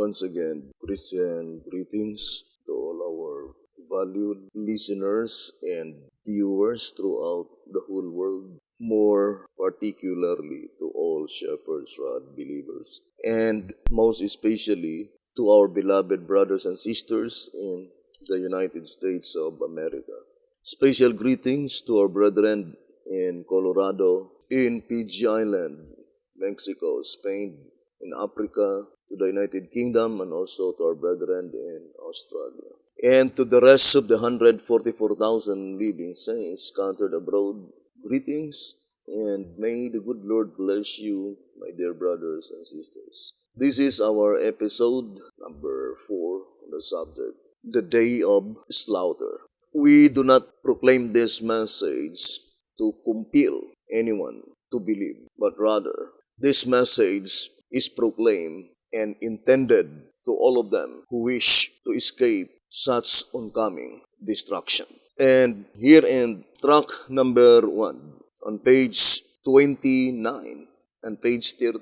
Once again, Christian greetings to all our valued listeners and viewers throughout the whole world, more particularly to all Shepherd's Rod believers, and most especially to our beloved brothers and sisters in the United States of America. Special greetings to our brethren in Colorado, in PG Island, Mexico, Spain, in Africa, to the United Kingdom, and also to our brethren in Australia. And to the rest of the 144,000 living saints scattered abroad, greetings, and may the good Lord bless you, my dear brothers and sisters. This is our episode number 4 on the subject, the Day of Slaughter. We do not proclaim this message to compel anyone to believe, but rather, this message is proclaimed and intended to all of them who wish to escape such oncoming destruction. And here in track number 1, on page 29 and page 30,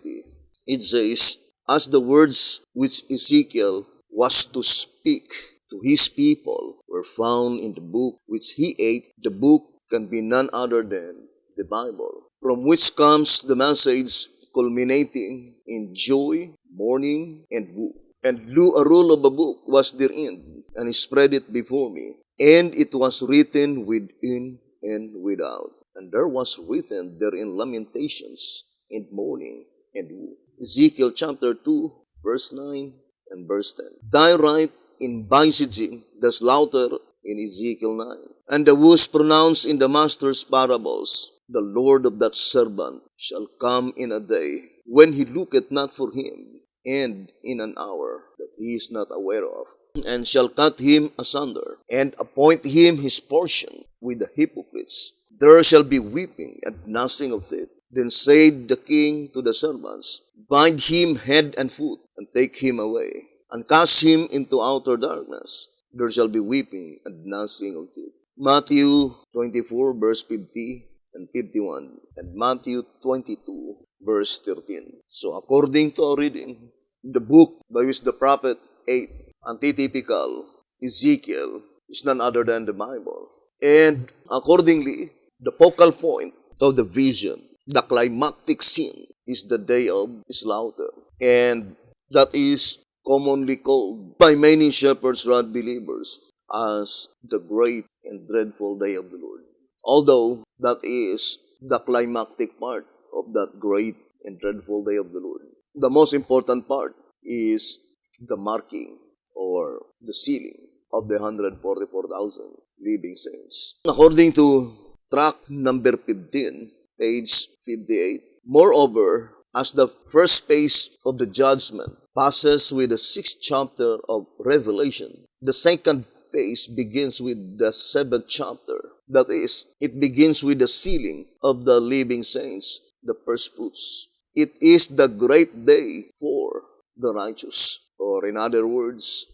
it says, as the words which Ezekiel was to speak to his people were found in the book which he ate, the book can be none other than the Bible, from which comes the message culminating in joy, mourning, and woe. And a roll of a book was therein, and he spread it before me. And it was written within and without. And there was written therein lamentations, and mourning, and woe. Ezekiel chapter 2, verse 9 and verse 10. Thy right in visaging the slaughter in Ezekiel 9. And the woes pronounced in the master's parables, the Lord of that servant shall come in a day when he looketh not for him, and in an hour that he is not aware of, and shall cut him asunder, and appoint him his portion with the hypocrites. There shall be weeping and gnashing of teeth. Then said the king to the servants, bind him head and foot, and take him away, and cast him into outer darkness. There shall be weeping and gnashing of teeth. Matthew 24, verse 50 and 51, and Matthew 22, verse 13. So according to our reading, the book by which the prophet ate, antitypical Ezekiel, is none other than the Bible. And accordingly, the focal point of the vision, the climactic scene, is the day of slaughter. And that is commonly called by many Shepherd's Rod believers as the great and dreadful day of the Lord. Although that is the climactic part of that great and dreadful day of the Lord, the most important part is the marking or the sealing of the 144,000 living saints. According to track number 15, page 58, moreover, as the first phase of the judgment passes with the 6th chapter of Revelation, the second phase begins with the 7th chapter. That is, it begins with the sealing of the living saints, the first fruits. It is the great day for the righteous. Or in other words,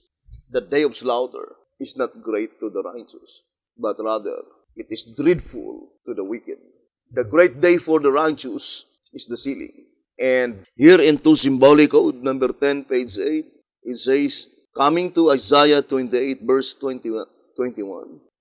the day of slaughter is not great to the righteous, but rather it is dreadful to the wicked. The great day for the righteous is the sealing. And here in 2 Symbolic Code, number 10, page 8, it says, coming to Isaiah 28, verse 21,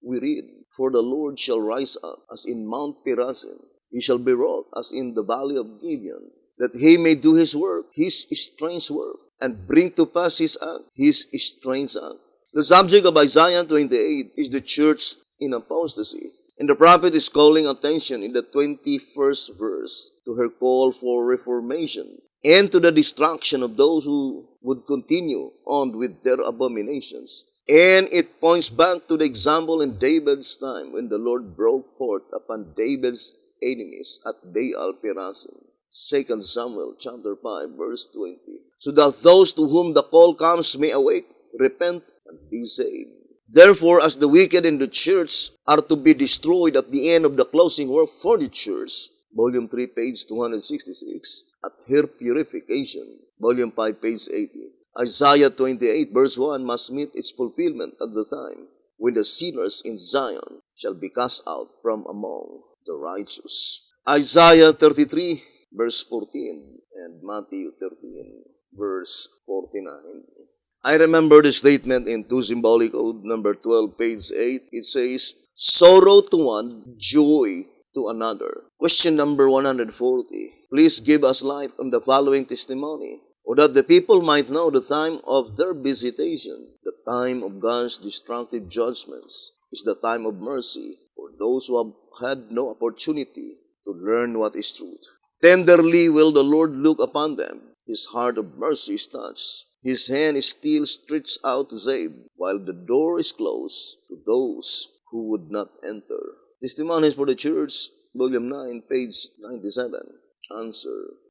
we read, for the Lord shall rise up as in Mount Perazim. He shall be wrought as in the valley of Gibeon, that he may do his work, his strange work, and bring to pass his act, his strange act. The subject of Isaiah 28 is the church in apostasy. And the prophet is calling attention in the 21st verse to her call for reformation and to the destruction of those who would continue on with their abominations. And it points back to the example in David's time when the Lord broke forth upon David's enemies at Baal Perazim. 2 Samuel chapter 5, verse 20. So that those to whom the call comes may awake, repent, and be saved. Therefore, as the wicked in the church are to be destroyed at the end of the closing work for the church, Volume 3, page 266, at her purification, Volume 5, page 80, Isaiah 28, verse 1 must meet its fulfillment at the time when the sinners in Zion shall be cast out from among the righteous. Isaiah 33, verse 14, and Matthew 13, verse 49. I remember the statement in 2 Symbolic Code number 12, page 8. It says, sorrow to one, joy to another. Question number 140. Please give us light on the following testimony, or that the people might know the time of their visitation. The time of God's destructive judgments is the time of mercy for those who have had no opportunity to learn what is truth. Tenderly will the Lord look upon them. His heart of mercy is touched. His hand is still stretched out to save, while the door is closed to those who would not enter. Testimonies for the Church, Volume 9, page 97. Answer.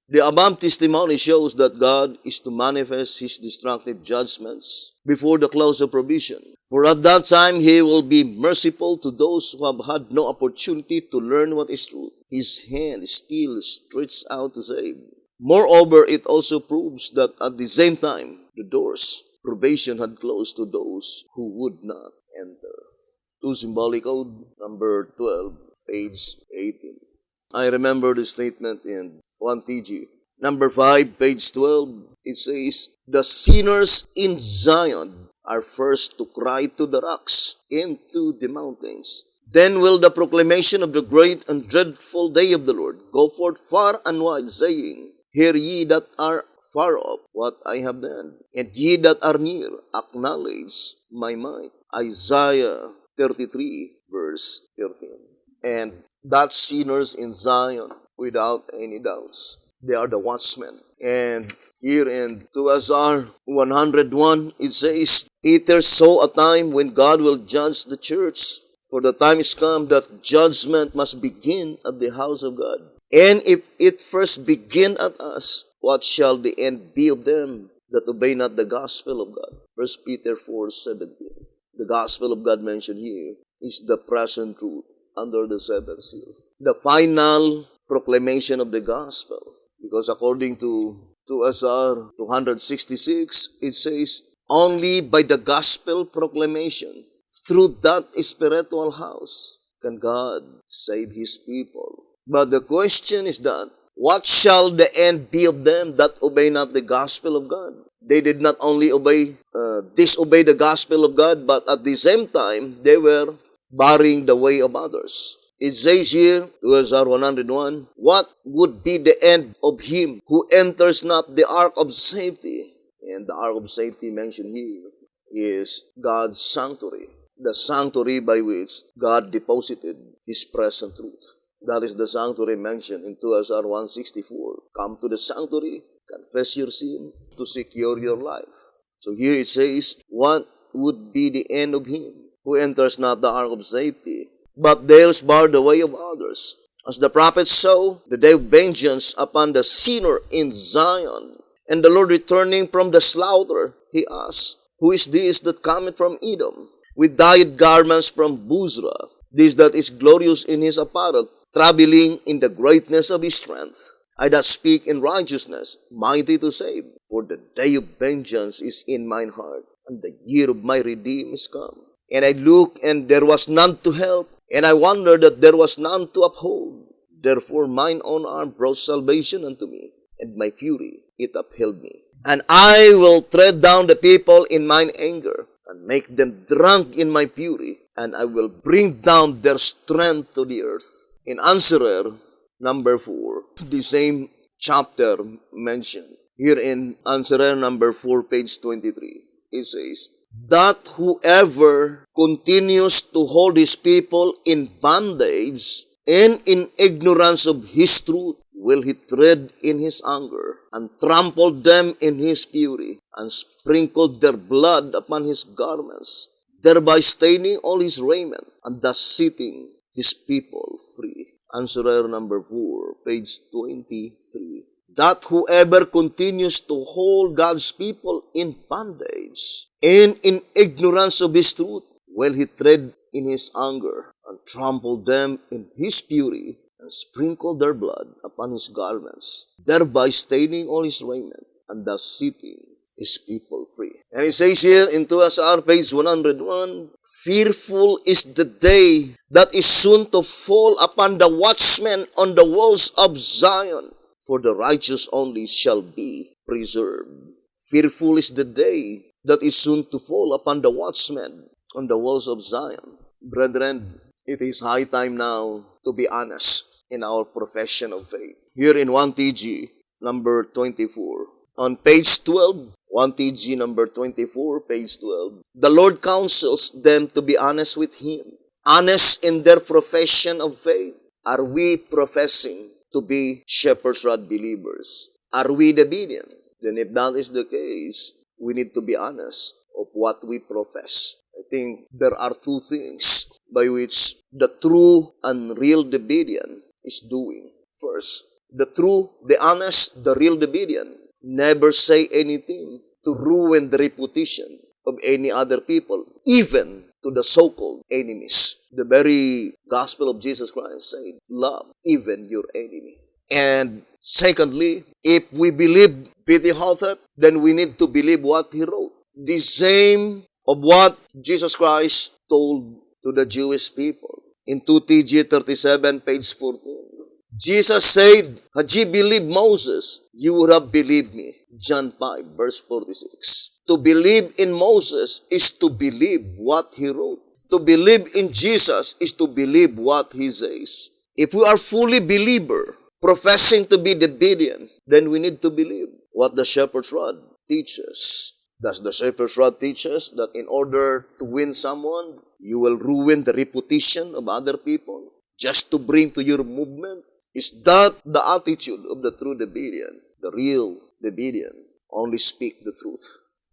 The above testimony shows that God is to manifest His destructive judgments before the close of provision. For at that time, He will be merciful to those who have had no opportunity to learn what is truth. His hand is still stretched out to save. Moreover, it also proves that at the same time, the doors probation had closed to those who would not enter. 2 Symbolic Code number 12, page 18. I remember the statement in 1 TG. Number 5, page 12, it says, the sinners in Zion are first to cry to the rocks and to the mountains. Then will the proclamation of the great and dreadful day of the Lord go forth far and wide, saying, hear ye that are far off what I have done, and ye that are near acknowledge my might. Isaiah 33, verse 13. And that's sinners in Zion, without any doubts. They are the watchmen. And here in 2 Azar 101, it says, Peter saw a time when God will judge the church, for the time is come that judgment must begin at the house of God. And if it first begin at us, what shall the end be of them that obey not the gospel of God? 1 Peter 4:17. The gospel of God mentioned here is the present truth under the seventh seal. The final proclamation of the gospel. Because according to Azar 266, it says, only by the gospel proclamation, through that spiritual house, can God save His people. But the question is that, what shall the end be of them that obey not the gospel of God? They did not only disobey the gospel of God, but at the same time, they were barring the way of others. It says here, 101, what would be the end of him who enters not the ark of safety? And the ark of safety mentioned here is God's sanctuary, the sanctuary by which God deposited His present truth. That is the sanctuary mentioned in 2 Azar 164. Come to the sanctuary, confess your sin to secure your life. So here it says, what would be the end of him who enters not the ark of safety, but dares bar the way of others? As the prophets saw the day of vengeance upon the sinner in Zion, and the Lord returning from the slaughter, He asked, who is this that cometh from Edom, with dyed garments from Bozrah, this that is glorious in his apparel, traveling in the greatness of his strength? I that speak in righteousness, mighty to save, for the day of vengeance is in mine heart, and the year of my redeem is come. And I looked, and there was none to help, and I wondered that there was none to uphold. Therefore mine own arm brought salvation unto me, and my fury it upheld me. And I will tread down the people in mine anger, and make them drunk in my fury, and I will bring down their strength to the earth. In Answerer, number 4, the same chapter mentioned. Here in Answerer number 4, page 23, it says, that whoever continues to hold his people in bondage and in ignorance of his truth, will he tread in his anger, and trample them in his fury, and sprinkle their blood upon his garments, thereby staining all his raiment, and thus setting his people free. Answerer number 4, page 23. That whoever continues to hold God's people in bondage and in ignorance of His truth, will He tread in His anger, and trample them in His fury, and sprinkle their blood upon His garments, thereby staining all His raiment, and thus setting His people free. And it says here in 2 Azar, page 101, fearful is the day that is soon to fall upon the watchmen on the walls of Zion, for the righteous only shall be preserved. Fearful is the day that is soon to fall upon the watchmen on the walls of Zion. Brethren, it is high time now to be honest in our profession of faith. Here in 1TG number 24, on page 12, 1TG number 24, page 12, the Lord counsels them to be honest with Him. Honest in their profession of faith. Are we professing to be shepherd's rod believers? Are we obedient? Then if that is the case, we need to be honest of what we profess. I think there are two things by which the true and real obedient is doing. First, the true, the honest, the real obedient never say anything to ruin the reputation of any other people, even to the so-called enemies. The very gospel of Jesus Christ said, love even your enemy. And secondly, if we believe P.T. Hotep, then we need to believe what he wrote. The same of what Jesus Christ told to the Jewish people. In 2TG 37, page 14. Jesus said, had ye believed Moses, you would have believed me. John 5, verse 46. To believe in Moses is to believe what he wrote. To believe in Jesus is to believe what he says. If we are fully believer, professing to be obedient, then we need to believe what the shepherd's rod teaches. Does the shepherd's rod teach us that in order to win someone, you will ruin the reputation of other people just to bring to your movement? Is that the attitude of the true obedient? The real obedient only speak the truth.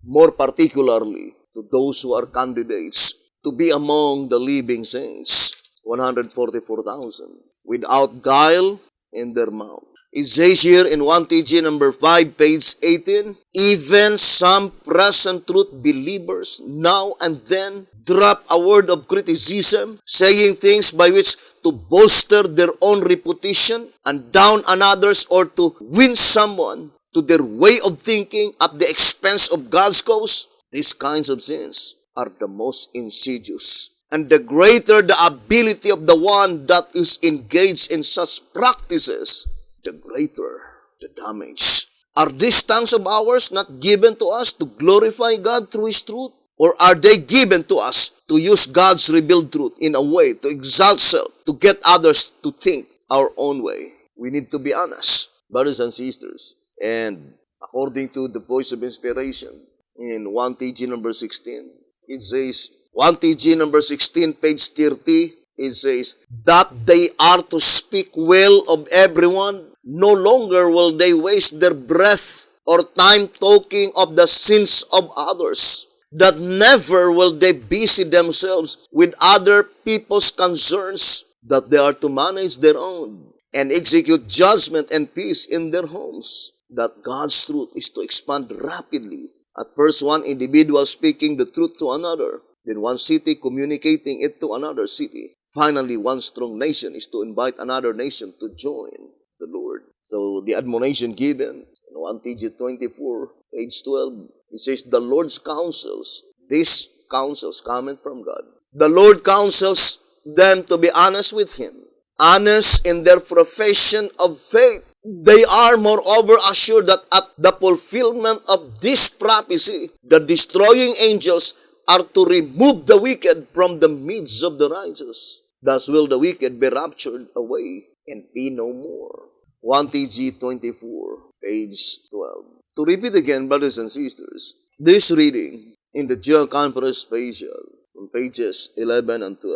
More particularly to those who are candidates to be among the living saints, 144,000, without guile in their mouth. It says here in 1TG number 5, page 18, even some present truth believers now and then drop a word of criticism, saying things by which to bolster their own reputation and down on others, or to win someone to their way of thinking at the expense of God's cause. These kinds of sins are the most insidious. And the greater the ability of the one that is engaged in such practices, the greater the damage. Are these tongues of ours not given to us to glorify God through His truth? Or are they given to us to use God's revealed truth in a way to exalt self, to get others to think our own way? We need to be honest, brothers and sisters. And according to the voice of inspiration, in 1TG number 16, it says, 1TG number 16, page 30, it says, that they are to speak well of everyone, no longer will they waste their breath or time talking of the sins of others, that never will they busy themselves with other people's concerns, that they are to manage their own and execute judgment and peace in their homes, that God's truth is to expand rapidly. At first, one individual speaking the truth to another, then one city communicating it to another city. Finally, one strong nation is to invite another nation to join the Lord. So the admonition given in 1TG 24, page 12, it says, the Lord's counsels, these counsels coming from God. The Lord counsels them to be honest with Him, honest in their profession of faith. They are moreover assured that at the fulfillment of this prophecy, the destroying angels are to remove the wicked from the midst of the righteous. Thus will the wicked be raptured away and be no more. 1TG 24, page 12. To repeat again, brothers and sisters, this reading in the General Conference Special on pages 11 and 12,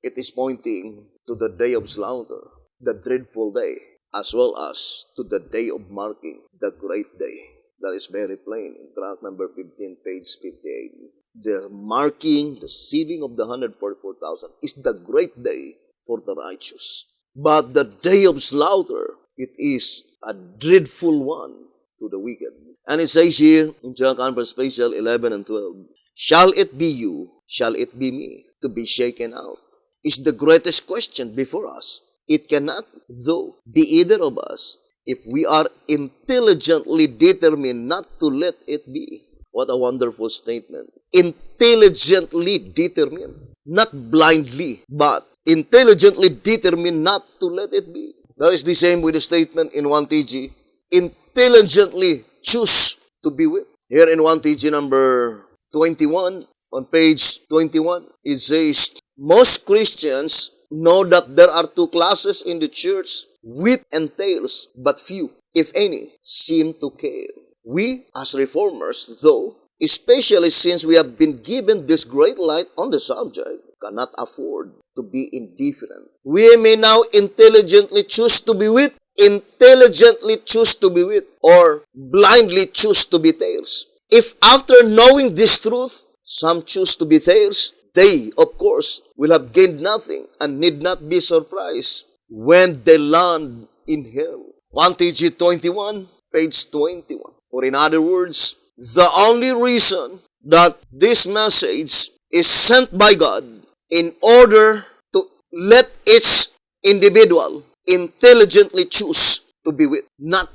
it is pointing to the day of slaughter, the dreadful day, as well as to the day of marking, the great day. That is very plain in tract number 15, page 58. The marking, the sealing of the 144,000 is the great day for the righteous. But the day of slaughter, it is a dreadful one to the wicked. And it says here in General Conference Special 11 and 12, shall it be you, shall it be me, to be shaken out? Is the greatest question before us. It cannot, though, be either of us if we are intelligently determined not to let it be. What a wonderful statement. Intelligently determined, not blindly, but intelligently determined not to let it be. That is the same with the statement in 1TG. Intelligently choose to be with. Here in 1TG number 21, on page 21, it says, most Christians know that there are two classes in the church, wheat and tares, but few, if any, seem to care. We, as reformers, though, especially since we have been given this great light on the subject, cannot afford to be indifferent. We may now intelligently choose to be wheat, intelligently choose to be wheat, or blindly choose to be tares. If after knowing this truth, some choose to be tares, they, of course, will have gained nothing and need not be surprised when they land in hell. 1TG 21, page 21. Or in other words, the only reason that this message is sent by God in order to let each individual intelligently choose to be with, not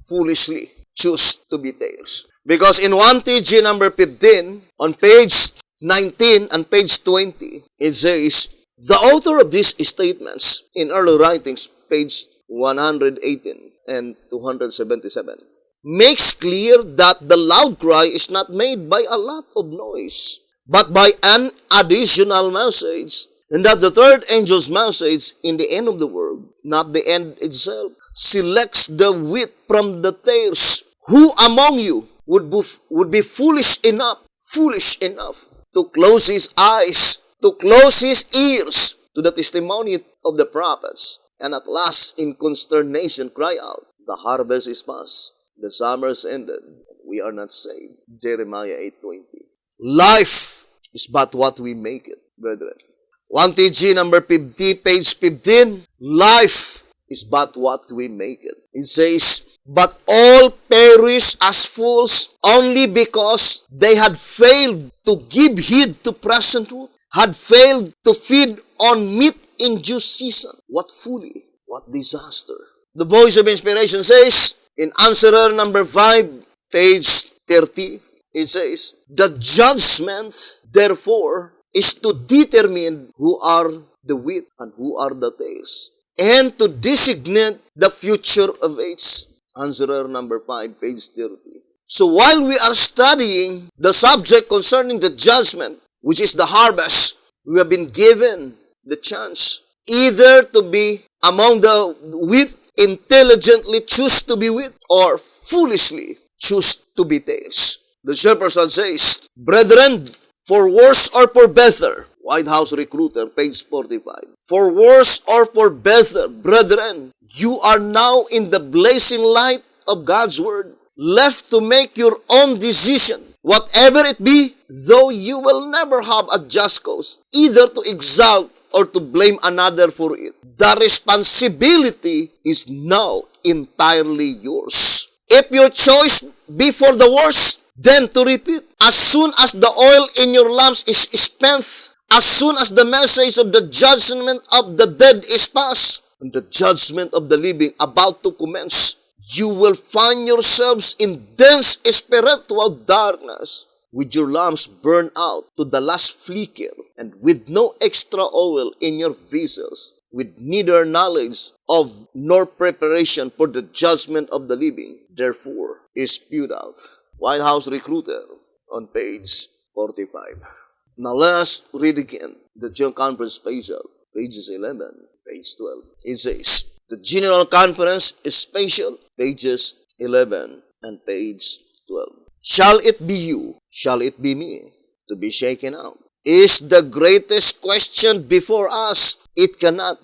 foolishly choose to be tares. Because in 1TG number 15, on page 19 and page 20, it says, the author of these statements in early writings, page 118 and 277, makes clear that the loud cry is not made by a lot of noise, but by an additional message, and that the third angel's message in the end of the world, not the end itself, selects the wheat from the tares. Who among you would be foolish enough to close his eyes, to close his ears to the testimony of the prophets, and at last in consternation cry out, the harvest is past, the summer's ended, we are not saved. Jeremiah 8:20. Life is but what we make it, brethren. 1TG number 50, page 15. Life is but what we make it. It says, but all perish as fools only because they had failed to give heed to present truth, had failed to feed on meat in due season. What folly, what disaster. The Voice of Inspiration says, in answerer number 5, page 30, it says, the judgment, therefore, is to determine who are the wheat and who are the tares, and to designate the future of age. Answerer number 5, page 30. So while we are studying the subject concerning the judgment, which is the harvest, we have been given the chance either to be among the wheat, intelligently choose to be wheat, or foolishly choose to be tares. The shepherd says, brethren, for worse or for better, White House Recruiter, page 45. For worse or for better, brethren, you are now in the blazing light of God's word, left to make your own decision, whatever it be, though you will never have a just cause, either to exalt or to blame another for it. The responsibility is now entirely yours. If your choice be for the worse, then to repeat, as soon as the oil in your lamps is spent, as soon as the message of the judgment of the dead is past, and the judgment of the living about to commence, you will find yourselves in dense spiritual darkness, with your lamps burned out to the last flicker, and with no extra oil in your vessels, with neither knowledge of nor preparation for the judgment of the living, therefore is spewed out. White House Recruiter on page 45. Now let us read again the General Conference Special, pages 11, page 12. It says, the General Conference is Special, pages 11 and page 12. Shall it be you, shall it be me, to be shaken out? Is the greatest question before us. It cannot,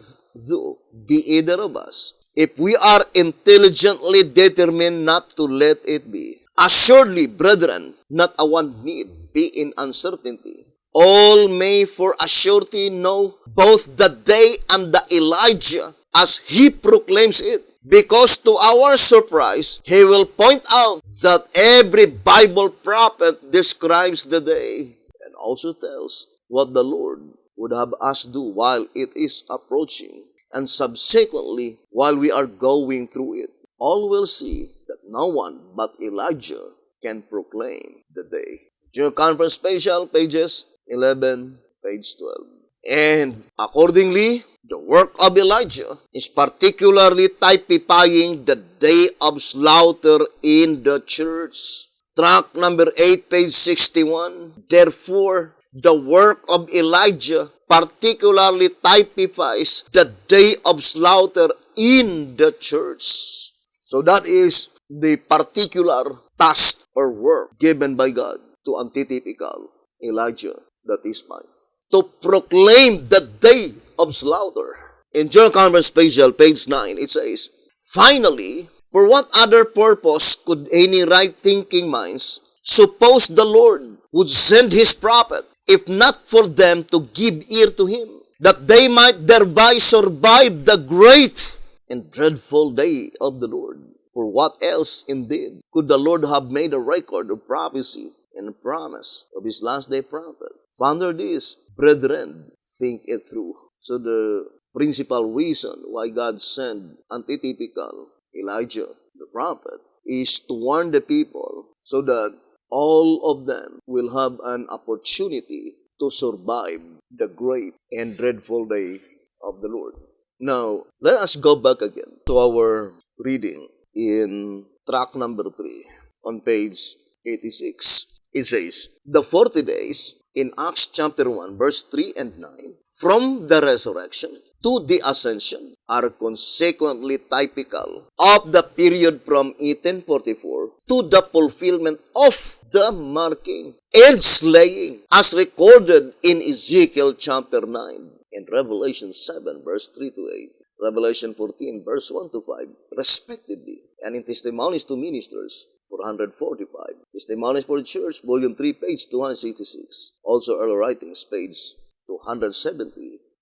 though, be either of us, if we are intelligently determined not to let it be. Assuredly, brethren, not a one need be in uncertainty. All may for a surety know both the day and the Elijah, as he proclaims it, because to our surprise, he will point out that every Bible prophet describes the day and also tells what the Lord would have us do while it is approaching, and subsequently while we are going through it. All will see that no one but Elijah can proclaim the day. General Conference Special, pages 11, page 12. And accordingly, the work of Elijah is particularly typifying the day of slaughter in the church. track number 8, page 61. Therefore, the work of Elijah particularly typifies the day of slaughter in the church. So that is the particular task or work given by God to antitypical Elijah, that is mine, to proclaim the day of slaughter. In John Calvin's Special, page 9, it says, finally, for what other purpose could any right-thinking minds suppose the Lord would send his prophet, if not for them to give ear to him, that they might thereby survive the great and dreadful day of the Lord? For what else, indeed, could the Lord have made a record of prophecy and a promise of his last day prophet? Further this, brethren, think it through. So the principal reason why God sent antitypical Elijah, the prophet, is to warn the people so that all of them will have an opportunity to survive the great and dreadful day of the Lord. Now, let us go back again to our reading in track number 3 on page 86. It says, the 40 days in Acts chapter 1, verse 3 and 9, from the resurrection to the ascension are consequently typical of the period from 1844 to the fulfillment of the marking and slaying as recorded in Ezekiel chapter 9 and Revelation 7 verse 3 to 8, Revelation 14 verse 1 to 5 respectively, and in Testimonies to Ministers 445, Testimonies for the Church, volume 3, page 266, also early writings, page 270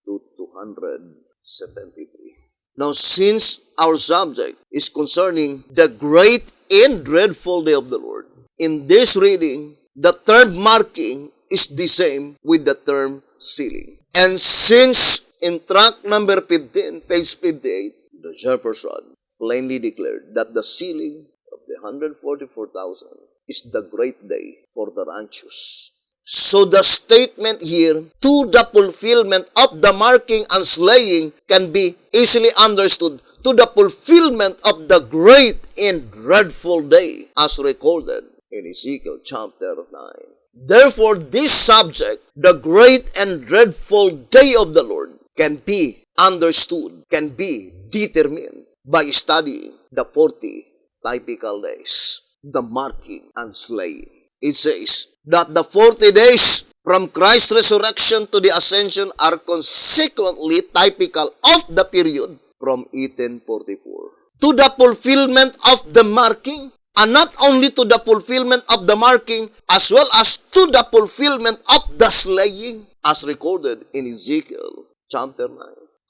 to 273. Now, since our subject is concerning the great and dreadful day of the Lord, in this reading, the term marking is the same with the term sealing. And since in track number 15, page 58, the Shepherd's Rod plainly declared that the sealing of the 144,000 is the great day for the righteous. So the statement here, to the fulfillment of the marking and slaying, can be easily understood to the fulfillment of the great and dreadful day as recorded in Ezekiel chapter 9. Therefore, this subject, the great and dreadful day of the Lord, can be understood, can be determined by studying the 40 typical days, the marking and slaying. It says that the 40 days from Christ's resurrection to the ascension are consequently typical of the period from 1844 to the fulfillment of the marking, and not only to the fulfillment of the marking, as well as to the fulfillment of the slaying, as recorded in Ezekiel chapter 9.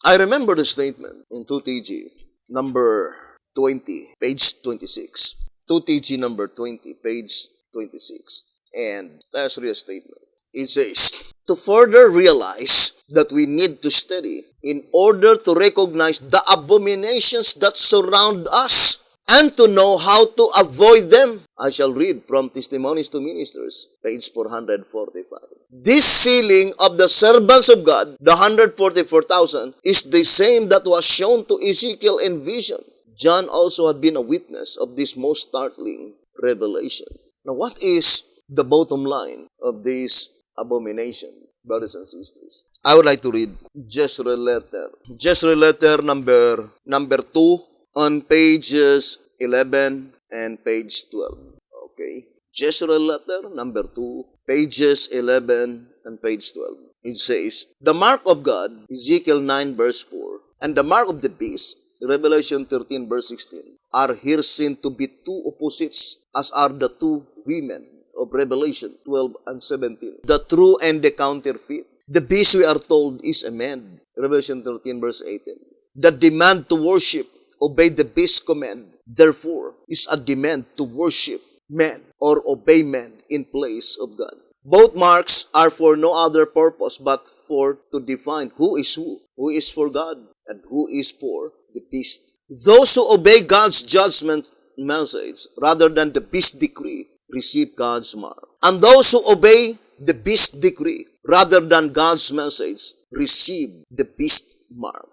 I remember the statement in 2TG number 20, page 26. 2TG number 20, page 26. And let's read a statement. It says, to further realize that we need to study in order to recognize the abominations that surround us and to know how to avoid them, I shall read from Testimonies to Ministers, page 445. This sealing of the servants of God, the 144,000, is the same that was shown to Ezekiel in vision. John also had been a witness of this most startling revelation. Now, what is the bottom line of this abomination, brothers and sisters? I would like to read Jezreel letter. Jezreel letter number 2 on pages 11 and page 12. Okay. Jezreel letter number 2, pages 11 and page 12. It says, the mark of God, Ezekiel 9 verse 4, and the mark of the beast, Revelation 13 verse 16, are here seen to be two opposites, as are the two women of Revelation 12 and 17, the true and the counterfeit. The beast, we are told, is a man, Revelation 13 verse 18. The demand to worship, obey the beast's command, therefore, is a demand to worship man or obey man in place of God. Both marks are for no other purpose but for to define who is for God and who is for the beast. Those who obey God's judgment message rather than the beast decree receive God's mark. And those who obey the beast decree rather than God's message receive the beast mark.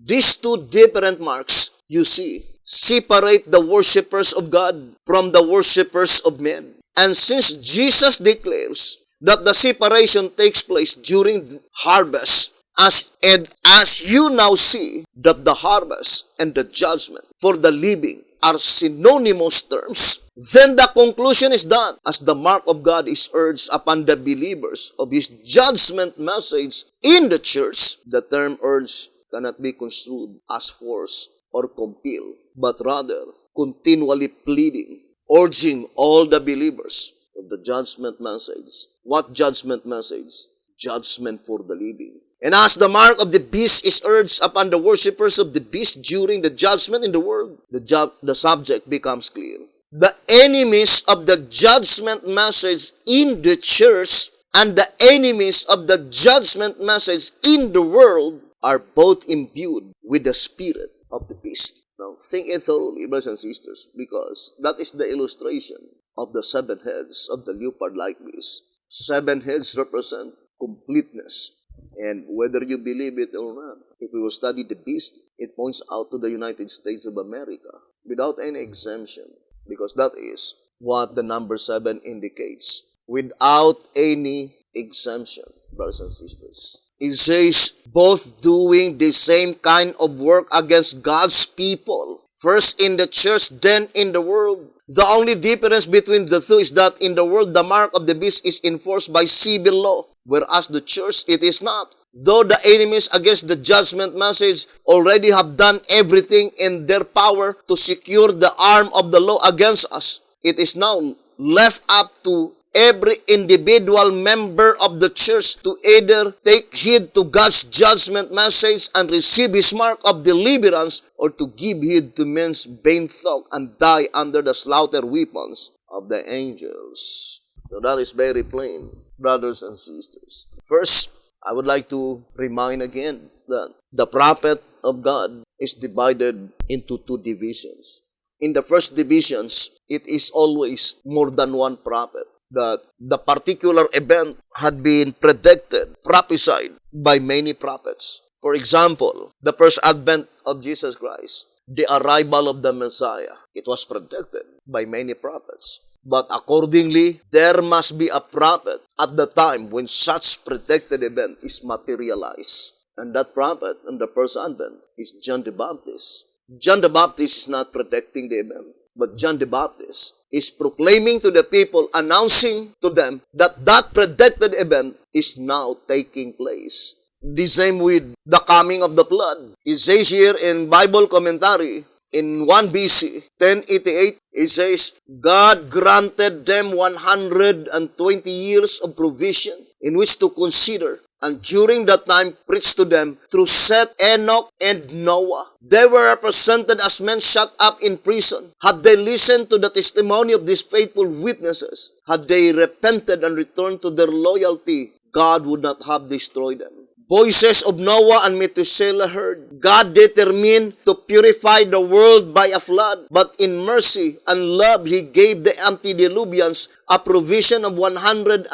These two different marks, you see, separate the worshippers of God from the worshippers of men. And since Jesus declares that the separation takes place during the harvest, as you now see that the harvest and the judgment for the living are synonymous terms, then the conclusion is that as the mark of God is urged upon the believers of His judgment message in the church, the term urge cannot be construed as force or compel, but rather continually pleading, urging all the believers of the judgment message. What judgment message? Judgment for the living. And as the mark of the beast is urged upon the worshippers of the beast during the judgment in the world, the subject becomes clear. The enemies of the judgment message in the church and the enemies of the judgment message in the world are both imbued with the spirit of the beast. Now, think it thoroughly, brothers and sisters, because that is the illustration of the 7 heads of the leopard-like beast. 7 heads represent completeness. And whether you believe it or not, if we will study the beast, it points out to the United States of America without any exemption, because that is what the number 7 indicates. Without any exemption, brothers and sisters. It says, both doing the same kind of work against God's people, first in the church, then in the world. The only difference between the two is that in the world, the mark of the beast is enforced by civil law, whereas the church, it is not. Though the enemies against the judgment message already have done everything in their power to secure the arm of the law against us, it is now left up to every individual member of the church to either take heed to God's judgment message and receive His mark of deliverance, or to give heed to men's vain thought and die under the slaughter weapons of the angels. So that is very plain, brothers and sisters. First, I would like to remind again that the prophet of God is divided into 2 divisions. In the first divisions, it is always more than one prophet. That the particular event had been predicted, prophesied by many prophets. For example, the first advent of Jesus Christ, the arrival of the Messiah, it was predicted by many prophets. But accordingly, there must be a prophet at the time when such predicted event is materialized. And that prophet in the first advent is John the Baptist. John the Baptist is not predicting the event, but John the Baptist is proclaiming to the people, announcing to them that that predicted event is now taking place. The same with the coming of the flood. It says here in Bible commentary, in 1 BC, 1088, it says, God granted them 120 years of provision in which to consider, and during that time preached to them through Seth, Enoch, and Noah. They were represented as men shut up in prison. Had they listened to the testimony of these faithful witnesses, had they repented and returned to their loyalty, God would not have destroyed them. Voices of Noah and Methuselah heard. God determined to purify the world by a flood, but in mercy and love, He gave the antediluvians a provision of 120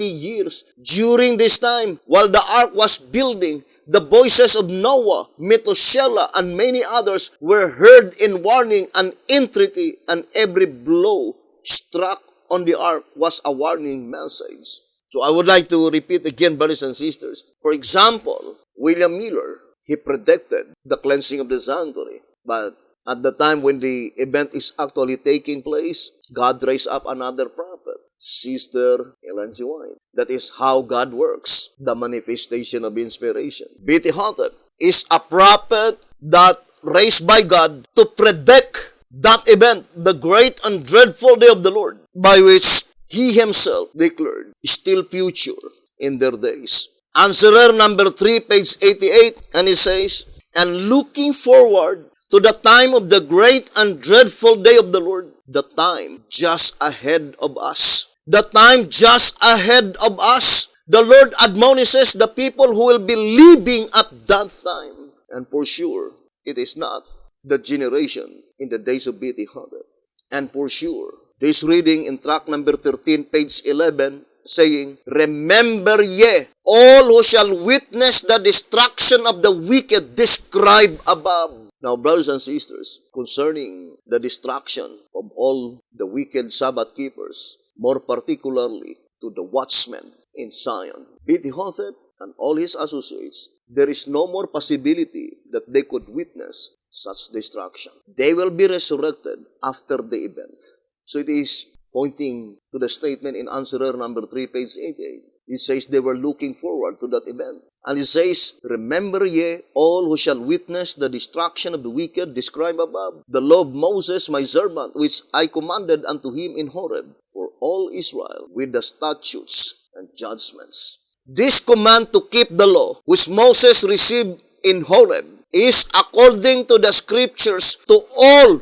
years. During this time, while the ark was building, the voices of Noah, Methuselah, and many others were heard in warning and entreaty, and every blow struck on the ark was a warning message. So I would like to repeat again, brothers and sisters. For example, William Miller, he predicted the cleansing of the sanctuary. But at the time when the event is actually taking place, God raised up another prophet, Sister Ellen G. White. That is how God works, the manifestation of inspiration. B.T. Hotep is a prophet that raised by God to predict that event, the great and dreadful day of the Lord, by which He Himself declared, still future in their days. Answerer number 3, page 88, and it says, and looking forward to the time of the great and dreadful day of the Lord, the time just ahead of us. The time just ahead of us. The Lord admonishes the people who will be living at that time. And for sure, it is not the generation in the days of B.T. Hotep. And for sure, this reading in tract number 13, page 11, saying, remember ye, all who shall witness the destruction of the wicked described above. Now, brothers and sisters, concerning the destruction of all the wicked Sabbath keepers, more particularly to the watchmen in Zion. Beti-Hotep and all his associates, there is no more possibility that they could witness such destruction. They will be resurrected after the event. So it is pointing to the statement in Answerer number 3, page 88. It says they were looking forward to that event. And it says, remember ye all who shall witness the destruction of the wicked described above, the law of Moses my servant, which I commanded unto him in Horeb, for all Israel, with the statutes and judgments. This command to keep the law, which Moses received in Horeb, is according to the scriptures to all,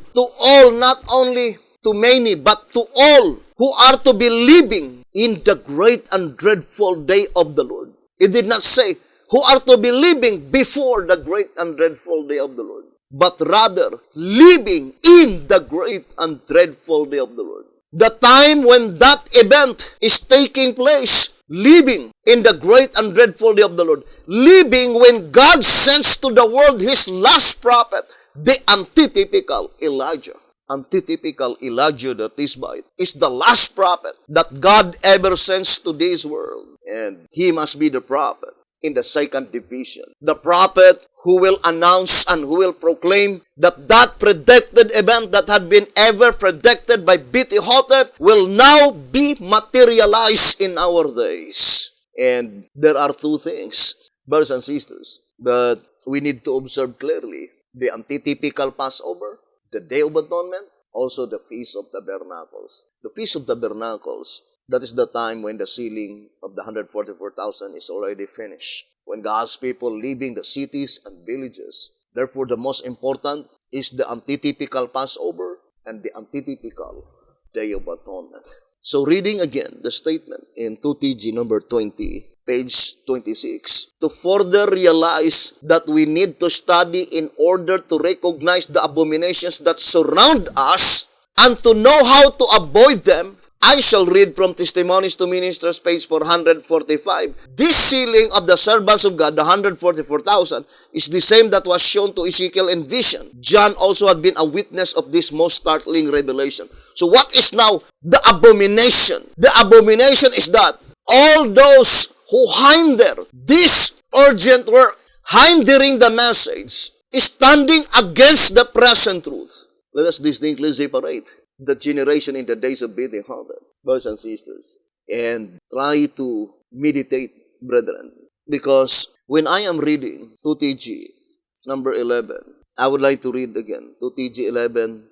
not only to many, but to all who are to be living in the great and dreadful day of the Lord. It did not say who are to be living before the great and dreadful day of the Lord, but rather living in the great and dreadful day of the Lord. The time when that event is taking place, living in the great and dreadful day of the Lord, living when God sends to the world his last prophet, the antitypical Elijah. Antitypical Elijah the Tishbite is the last prophet that God ever sends to this world. And he must be the prophet in the second division. The prophet who will announce and who will proclaim that that predicted event that had been ever predicted by Beti-Hotep will now be materialized in our days. And there are two things, brothers and sisters, that we need to observe clearly. The antitypical Passover, the Day of Atonement, also the Feast of Tabernacles. The Feast of Tabernacles, that is the time when the sealing of the 144,000 is already finished. When God's people leaving the cities and villages. Therefore, the most important is the antitypical Passover and the antitypical Day of Atonement. So, reading again the statement in 2TG number 20, page 26, to further realize that we need to study in order to recognize the abominations that surround us and to know how to avoid them, I shall read from Testimonies to Ministers, page 445. This sealing of the servants of God, the 144,000, is the same that was shown to Ezekiel in vision. John also had been a witness of this most startling revelation. So what is now the abomination? The abomination is that all those who hinder this urgent work, hindering the message, is standing against the present truth. Let us distinctly separate the generation in the days of Beti-Hotep, brothers and sisters, and try to meditate, brethren. Because when I am reading 2TG number 11, I would like to read again 2TG 11:13.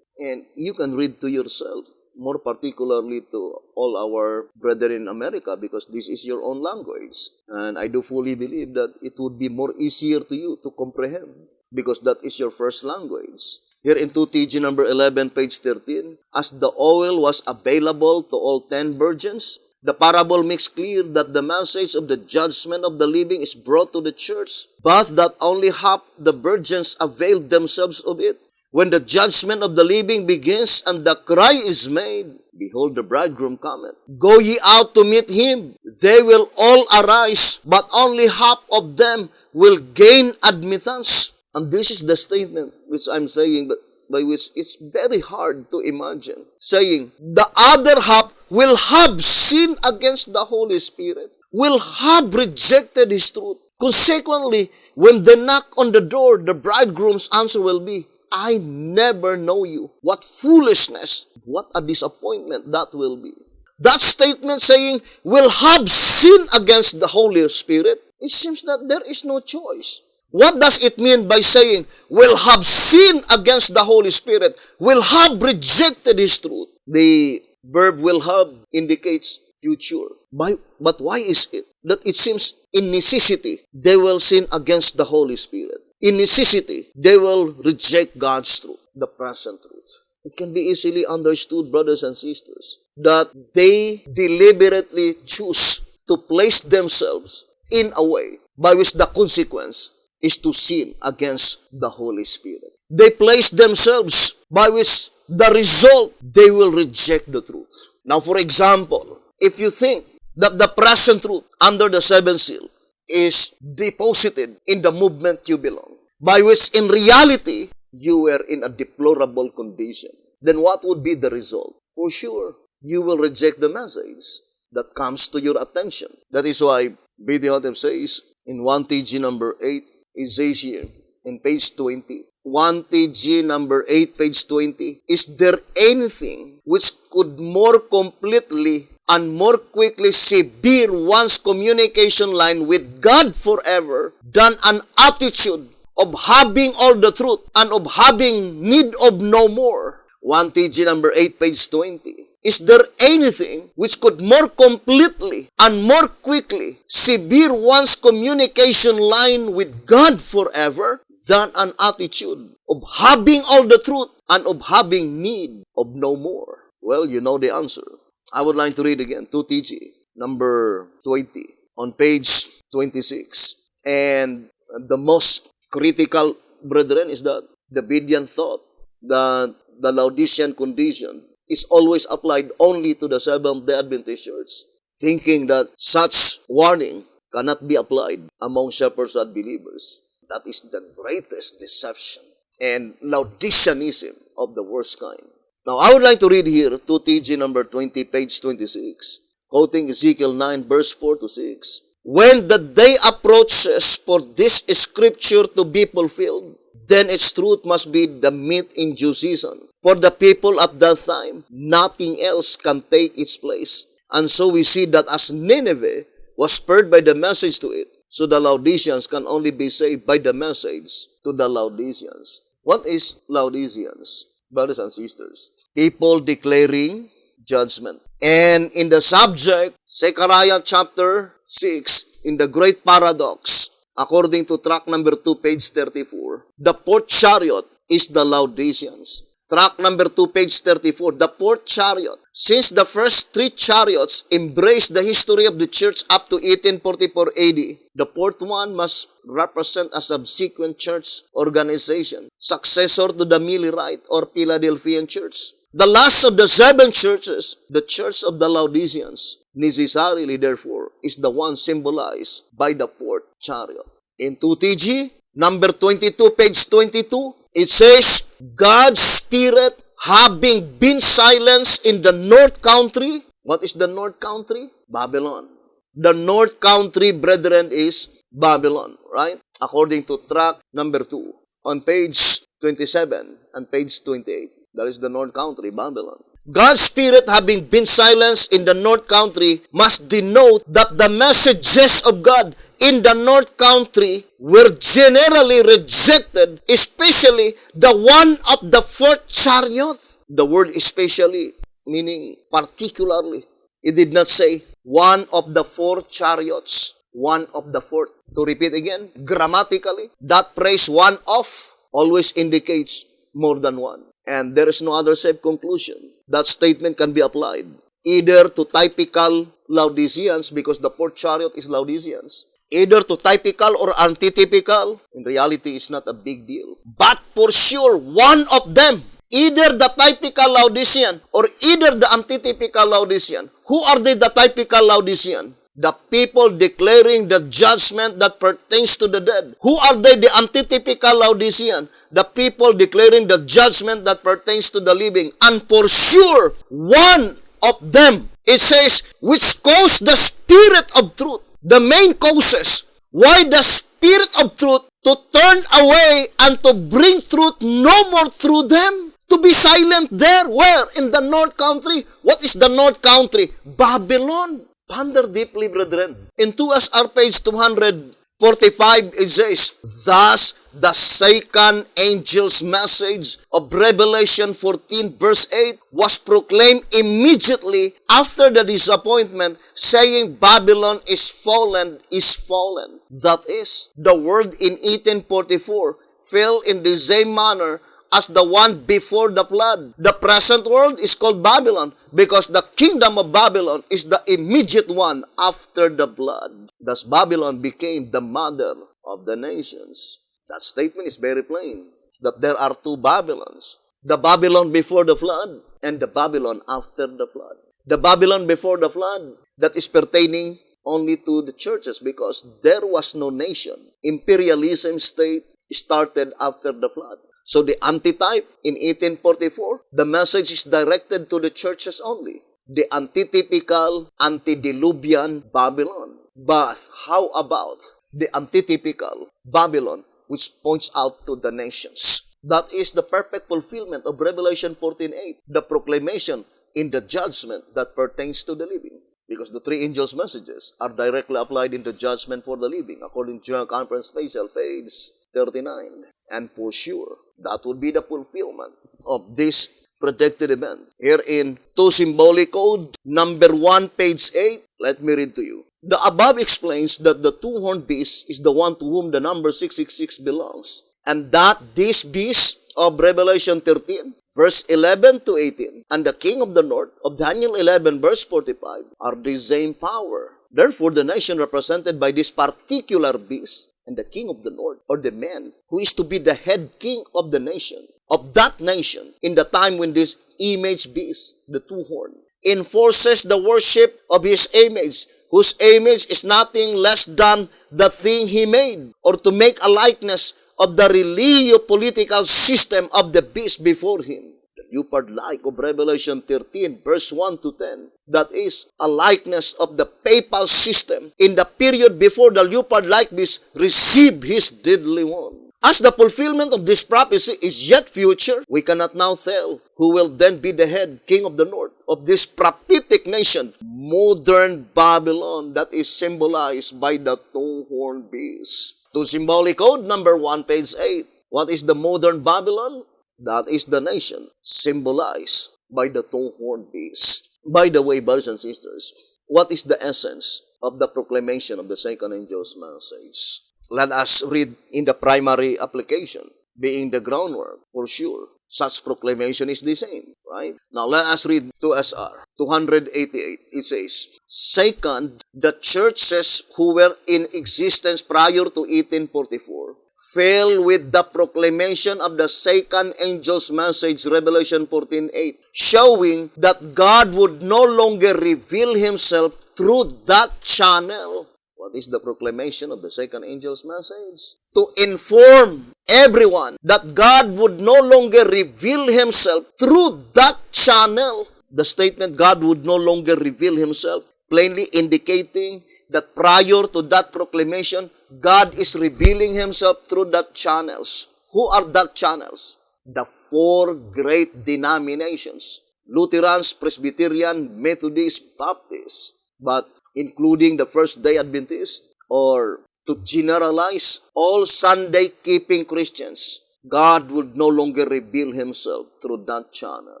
And you can read to yourself, more particularly to all our brethren in America, because this is your own language. And I do fully believe that it would be more easier to you to comprehend, because that is your first language. Here in 2TG number 11, page 13, as the oil was available to all 10 virgins, the parable makes clear that the message of the judgment of the living is brought to the church, but that only half the virgins availed themselves of it. When the judgment of the living begins and the cry is made, behold, the bridegroom cometh. Go ye out to meet him. They will all arise, but only half of them will gain admittance. And this is the statement which I'm saying, but by which it's very hard to imagine. Saying, the other half will have sinned against the Holy Spirit, will have rejected His truth. Consequently, when they knock on the door, the bridegroom's answer will be, I never know you. What foolishness, what a disappointment that will be. That statement saying, will have sinned against the Holy Spirit, it seems that there is no choice. What does it mean by saying, will have sinned against the Holy Spirit, will have rejected His truth? The verb will have indicates future. But why is it that it seems in necessity they will sin against the Holy Spirit? In necessity, they will reject God's truth, the present truth. It can be easily understood, brothers and sisters, that they deliberately choose to place themselves in a way by which the consequence is to sin against the Holy Spirit. They place themselves by which the result, they will reject the truth. Now, for example, if you think that the present truth under the seventh seal is deposited in the movement you belong, by which in reality, you were in a deplorable condition, then what would be the result? For sure, you will reject the message that comes to your attention. That is why B.D. Hotep says in 1TG number 8, it says here in page 20, 1TG number 8, page 20, is there anything which could more completely and more quickly sever one's communication line with God forever than an attitude of having all the truth and of having need of no more? 1TG number 8, page 20. Is there anything which could more completely and more quickly sever one's communication line with God forever than an attitude of having all the truth and of having need of no more? Well, you know the answer. I would like to read again 2TG number 20 on page 26. And the most critical, brethren, is that the Bedean thought that the Laodicean condition is always applied only to the Seventh-day Adventist Church, thinking that such warning cannot be applied among shepherds and believers. That is the greatest deception and Laodiceanism of the worst kind. Now, I would like to read here 2TG number 20, page 26, quoting Ezekiel 9, verse 4 to 6. When the day approaches for this scripture to be fulfilled, then its truth must be the meat in due season. For the people at that time, nothing else can take its place. And so we see that as Nineveh was spurred by the message to it, so the Laodiceans can only be saved by the message to the Laodiceans. What is Laodiceans, brothers and sisters? People declaring judgment. And in the subject, Zechariah chapter 6, in the Great Paradox, according to track number 2, page 34, the fourth chariot is the Laodiceans. Track number 2, page 34, the fourth chariot. Since the first three chariots embrace the history of the church up to 1844 AD, the fourth one must represent a subsequent church organization, successor to the Millerite or Philadelphian church. The last of the seven churches, the church of the Laodiceans, necessarily, therefore, is the one symbolized by the fourth chariot. In 2TG, number 22, page 22, it says, God's Spirit having been silenced in the north country. What is the north country? Babylon. The north country, brethren, is Babylon, right? According to track number 2, on page 27 and page 28. That is the north country, Babylon. God's Spirit having been silenced in the north country must denote that the messages of God in the north country were generally rejected, especially the one of the fourth chariot. The word especially meaning particularly. It did not say one of the four chariots, one of the fourth. To repeat again, grammatically, that phrase one of always indicates more than one. And there is no other safe conclusion. That statement can be applied either to typical Laodiceans, because the fourth chariot is Laodiceans, either to typical or antitypical. In reality, it's not a big deal. But for sure, one of them, either the typical Laodicean or either the antitypical Laodicean. Who are they, the typical Laodicean? The people declaring the judgment that pertains to the dead. Who are they, the antitypical Laodicean? The people declaring the judgment that pertains to the living. And for sure, one of them, it says, which caused the Spirit of truth. The main causes why the Spirit of truth to turn away and to bring truth no more through them. To be silent there. Where? In the north country. What is the north country? Babylon. Ponder deeply, brethren. In 2SR page 245, it says, thus the second angel's message of Revelation 14 verse 8 was proclaimed immediately after the disappointment, saying Babylon is fallen, is fallen. That is, the world in 1844 fell in the same manner as the one before the flood. The present world is called Babylon because the kingdom of Babylon is the immediate one after the flood. Thus Babylon became the mother of the nations. That statement is very plain, that there are two Babylons. The Babylon before the flood and the Babylon after the flood. The Babylon before the flood, that is pertaining only to the churches because there was no nation. Imperialism state started after the flood. So the antitype in 1844, the message is directed to the churches only. the antitypical, antediluvian Babylon. But how about the antitypical Babylon, which points out to the nations? That is the perfect fulfillment of Revelation 14:8, the proclamation in the judgment that pertains to the living. Because the three angels' messages are directly applied in the judgment for the living, according to General Conference Special, page 39. And for sure, that would be the fulfillment of this predicted event. Here in 2 Symbolic Code, number 1, page 8, let me read to you. The above explains that the two-horned beast is the one to whom the number 666 belongs, and that this beast of Revelation 13, verse 11 to 18, and the king of the north of Daniel 11, verse 45, are the same power. Therefore, the nation represented by this particular beast and the king of the north, or the man who is to be the head king of the nation, of that nation, in the time when this image beast, the two-horn, enforces the worship of his image, whose image is nothing less than the thing he made, or to make a likeness of the religio-political system of the beast before him. The leopard-like of Revelation 13, verse 1 to 10, that is a likeness of the papal system in the period before the leopard-like beast received his deadly wound. As the fulfillment of this prophecy is yet future, we cannot now tell who will then be the head king of the north of this prophetic nation, modern Babylon, that is symbolized by the two-horned beast. To Symbolic Code, number 1, page 8. What is the modern Babylon? That is the nation symbolized by the two-horned beast. By the way, brothers and sisters, what is the essence of the proclamation of the second angel's message? Let us read in the primary application, being the groundwork, for sure. Such proclamation is the same, right? Now let us read 2SR 288. It says, second, the churches who were in existence prior to 1844 fell with the proclamation of the second angel's message, Revelation 14:8, showing that God would no longer reveal himself through that channel. What is the proclamation of the second angel's message? To inform everyone that God would no longer reveal himself through that channel. The statement God would no longer reveal himself, plainly indicating that prior to that proclamation, God is revealing himself through that channels. Who are that channels? The four great denominations: Lutherans, Presbyterian, Methodist, Baptist. But including the First-day Adventists, or to generalize all Sunday-keeping Christians, God would no longer reveal himself through that channel.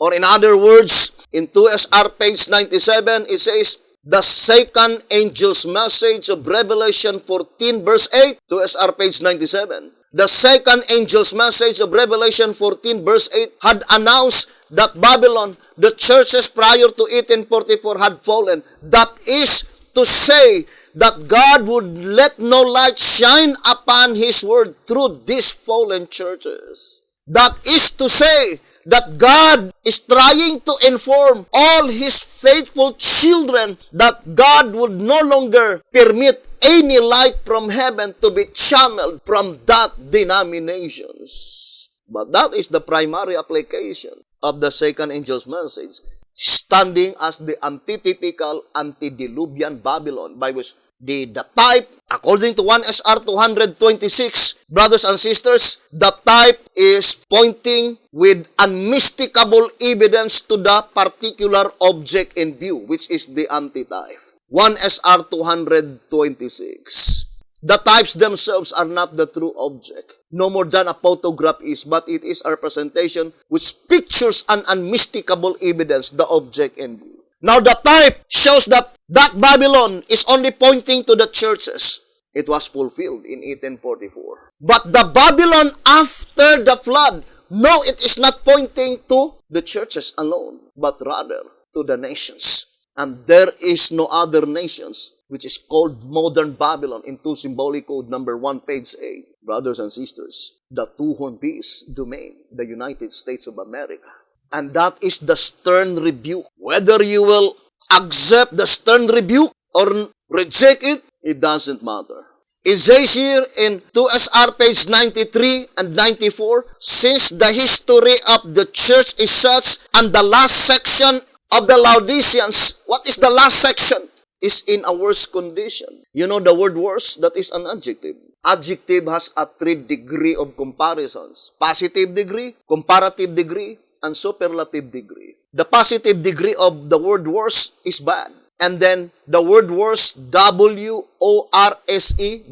Or in other words, in 2SR page 97, it says, the second angel's message of Revelation 14 verse 8, 2SR page 97. The second angel's message of Revelation 14 verse 8 had announced that Babylon, the churches prior to 1844, had fallen. That is to say that God would let no light shine upon his word through these fallen churches. That is to say that God is trying to inform all his faithful children that God would no longer permit any light from heaven to be channeled from that denominations. But that is the primary application of the second angel's message, standing as the antitypical, antediluvian Babylon, by which the type, according to 1SR 226, brothers and sisters, the type is pointing with unmistakable evidence to the particular object in view, which is the antitype. 1SR 226. The types themselves are not the true object, no more than a photograph is, but it is a representation which pictures an unmistakable evidence, the object in view. Now the type shows that Babylon is only pointing to the churches. It was fulfilled in 1844. But the Babylon after the flood, no, it is not pointing to the churches alone, but rather to the nations. And there is no other nations which is called modern Babylon in 2 Symbolic Code number 1, page 8. Brothers and sisters, the two-horned beast domain, the United States of America. And that is the stern rebuke. Whether you will accept the stern rebuke or reject it, it doesn't matter. It says here in 2SR page 93 and 94, since the history of the church is such, and the last section of the Laodiceans, what is the last section? Is in a worse condition. You know the word worse, that is an adjective. Adjective has a 3 degree of comparisons. Positive degree, comparative degree, and superlative degree. The positive degree of the word worse is bad. And then the word worse, W-O-R-S-E,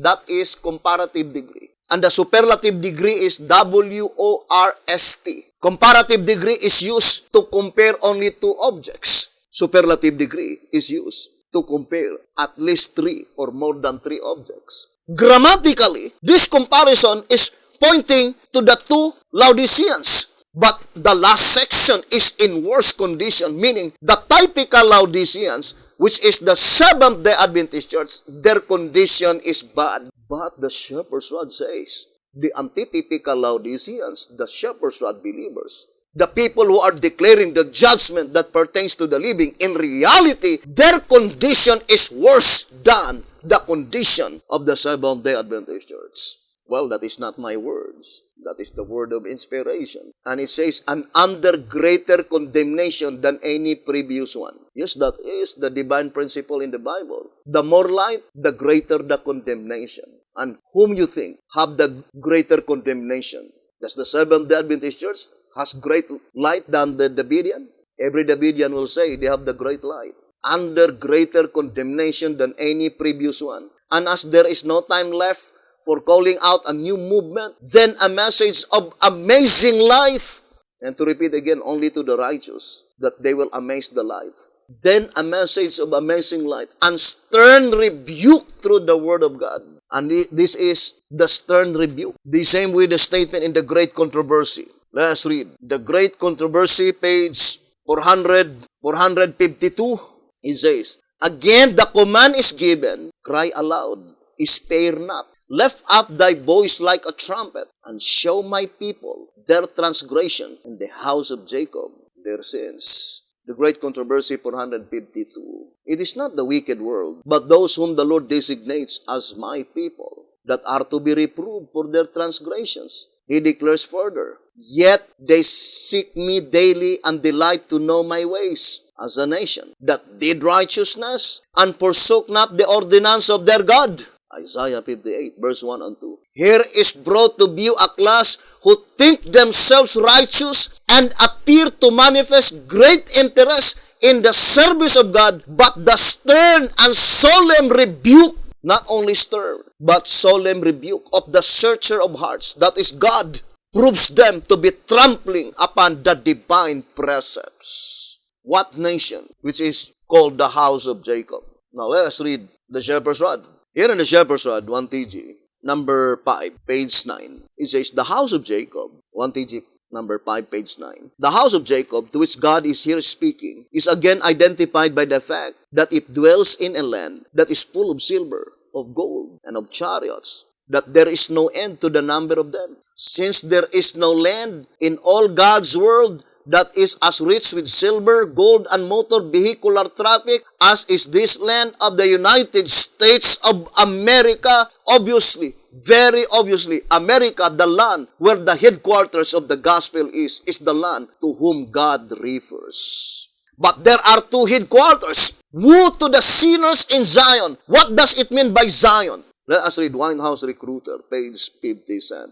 that is comparative degree. And the superlative degree is W-O-R-S-T. Comparative degree is used to compare only 2 objects. Superlative degree is used to compare at least 3 or more than 3 objects. Grammatically, this comparison is pointing to the 2 Laodiceans. But the last section is in worse condition, meaning the typical Laodiceans, which is the Seventh-day Adventist Church, their condition is bad. But the shepherd's rod says, the antitypical Laodiceans, the shepherd's rod believers, the people who are declaring the judgment that pertains to the living, in reality, their condition is worse than the condition of the Seventh-day Adventist Church. Well, that is not my words. That is the word of inspiration. And it says, and under greater condemnation than any previous one. Yes, that is the divine principle in the Bible. The more light, the greater the condemnation. And whom you think have the greater condemnation? Does the Seventh-day Adventist Church has great light than the Davidian? Every Davidian will say they have the great light. Under greater condemnation than any previous one. And as there is no time left for calling out a new movement, then a message of amazing light. And to repeat again, only to the righteous, that they will amaze the light. Then a message of amazing light and stern rebuke through the word of God. And this is the stern rebuke. The same with the statement in the Great Controversy. Let us read. The Great Controversy, page 452. It says, again the command is given, cry aloud, spare not. Lift up thy voice like a trumpet, and show my people their transgression, and the house of Jacob their sins. The Great Controversy 452. It is not the wicked world, but those whom the Lord designates as my people, that are to be reproved for their transgressions. He declares further, yet they seek me daily and delight to know my ways, as a nation that did righteousness and forsook not the ordinance of their God. Isaiah 58, verse 1 and 2. Here is brought to view a class who think themselves righteous and appear to manifest great interest in the service of God, but the stern and solemn rebuke, not only stern, but solemn rebuke of the searcher of hearts, that is God, proves them to be trampling upon the divine precepts. What nation? Which is called the house of Jacob. Now let us read the shepherd's rod. Here in the shepherd's rod, 1TG, number 5, page 9. It says, the house of Jacob, 1TG, number 5, page 9. The house of Jacob, to which God is here speaking, is again identified by the fact that it dwells in a land that is full of silver, of gold, and of chariots, that there is no end to the number of them. Since there is no land in all God's world that is as rich with silver, gold, and motor vehicular traffic as is this land of the United States of America, obviously, very obviously, America, the land where the headquarters of the gospel is the land to whom God refers. But there are 2 headquarters. Woe to the sinners in Zion. What does it mean by Zion? Let us read Winehouse Recruiter, page 57.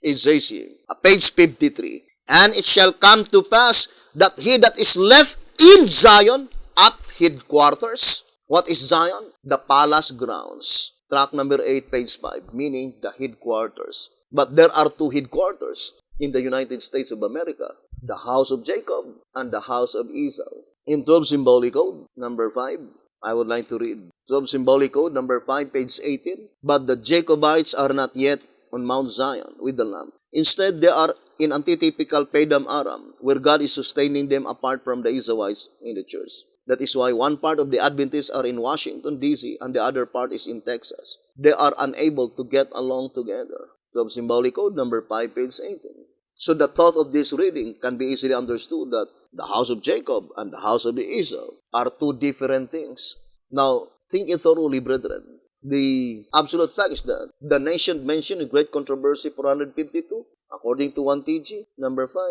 It says here, page 53. And it shall come to pass that he that is left in Zion at headquarters. What is Zion? The palace grounds. Track number 8, page 5, meaning the headquarters. But there are 2 headquarters in the United States of America. The house of Jacob and the house of Esau. In 12 Symbolic Code, number 5, I would like to read. 12 Symbolic Code, number 5, page 18. But the Jacobites are not yet on Mount Zion with the Lamb. Instead, they are in antitypical Pedam Aram, where God is sustaining them apart from the Esauites in the church. That is why one part of the Adventists are in Washington, D.C., and the other part is in Texas. They are unable to get along together. 12 Symbolic Code, number 5, page 18. So the thought of this reading can be easily understood that the house of Jacob and the house of Esau are 2 different things. Now, think it thoroughly, brethren. The absolute fact is that the nation mentioned in Great Controversy 452 according to 1TG, number 5,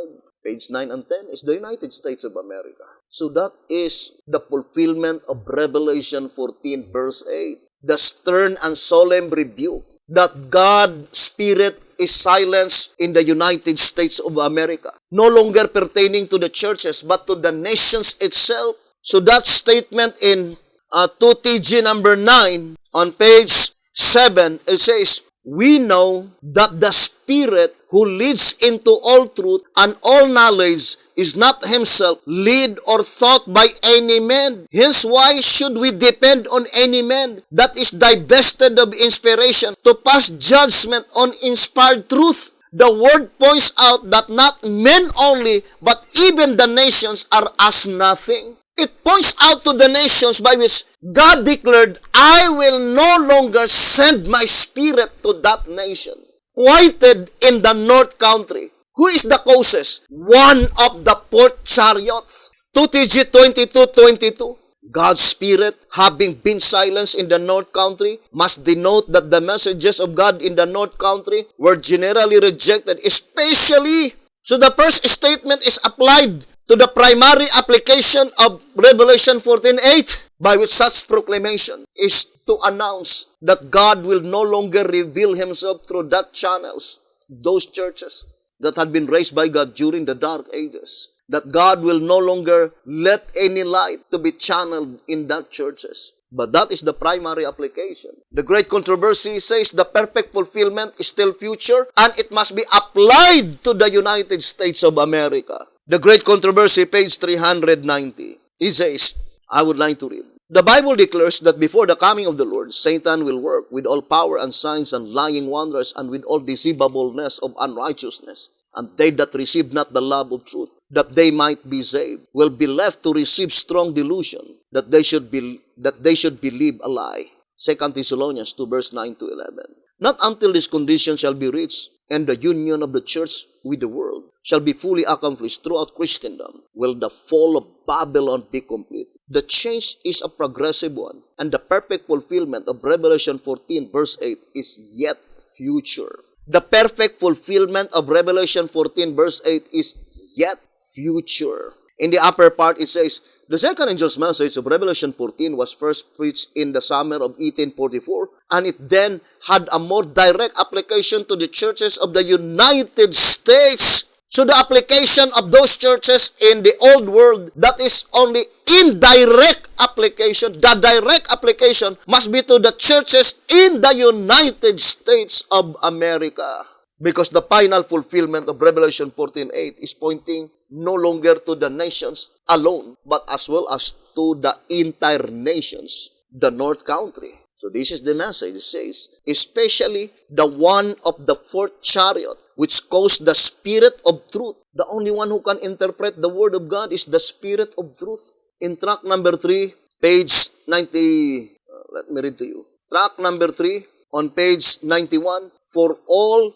page 9 and 10, is the United States of America. So that is the fulfillment of Revelation 14 verse 8. The stern and solemn rebuke that God's Spirit is silenced in the United States of America, no longer pertaining to the churches, but to the nations itself. So that statement in 2TG number 9, on page 7, it says, we know that the Spirit who leads into all truth and all knowledge is not himself led or thought by any man. Hence, why should we depend on any man that is divested of inspiration to pass judgment on inspired truth? The word points out that not men only, but even the nations are as nothing. It points out to the nations by which God declared, I will no longer send my Spirit to that nation. Quoted in the North Country. Who is the causes? One of the fourth chariots. 2TG 22:22. God's Spirit, having been silenced in the North Country, must denote that the messages of God in the North Country were generally rejected, especially. So the first statement is applied to the primary application of Revelation 14:8, by which such proclamation is to announce that God will no longer reveal himself through that channels, those churches that had been raised by God during the dark ages. That God will no longer let any light to be channeled in that churches. But that is the primary application. The great controversy says the perfect fulfillment is still future and it must be applied to the United States of America. The great controversy, page 390. It says, I would like to read. The Bible declares that before the coming of the Lord, Satan will work with all power and signs and lying wonders and with all deceivableness of unrighteousness. And they that receive not the love of truth, that they might be saved, will be left to receive strong delusion, that they should believe a lie. 2 Thessalonians 2 verse 9 to 11. Not until this condition shall be reached, and the union of the church with the world shall be fully accomplished throughout Christendom, will the fall of Babylon be complete. The change is a progressive one, and the perfect fulfillment of Revelation 14 verse 8 is yet future. The perfect fulfillment of Revelation 14 verse 8 is yet future. In the upper part, it says, the second angel's message of Revelation 14 was first preached in the summer of 1844, and it then had a more direct application to the churches of the United States. So the application of those churches in the old world, that is only indirect application. The direct application must be to the churches in the United States of America. Because the final fulfillment of Revelation 14:8 is pointing no longer to the nations alone, but as well as to the entire nations, the North Country. So this is the message. It says, especially the one of the fourth chariot, which caused the Spirit of truth. The only one who can interpret the Word of God is the Spirit of truth. In track number 3, page 90, let me read to you. Track number 3, on page 91, for all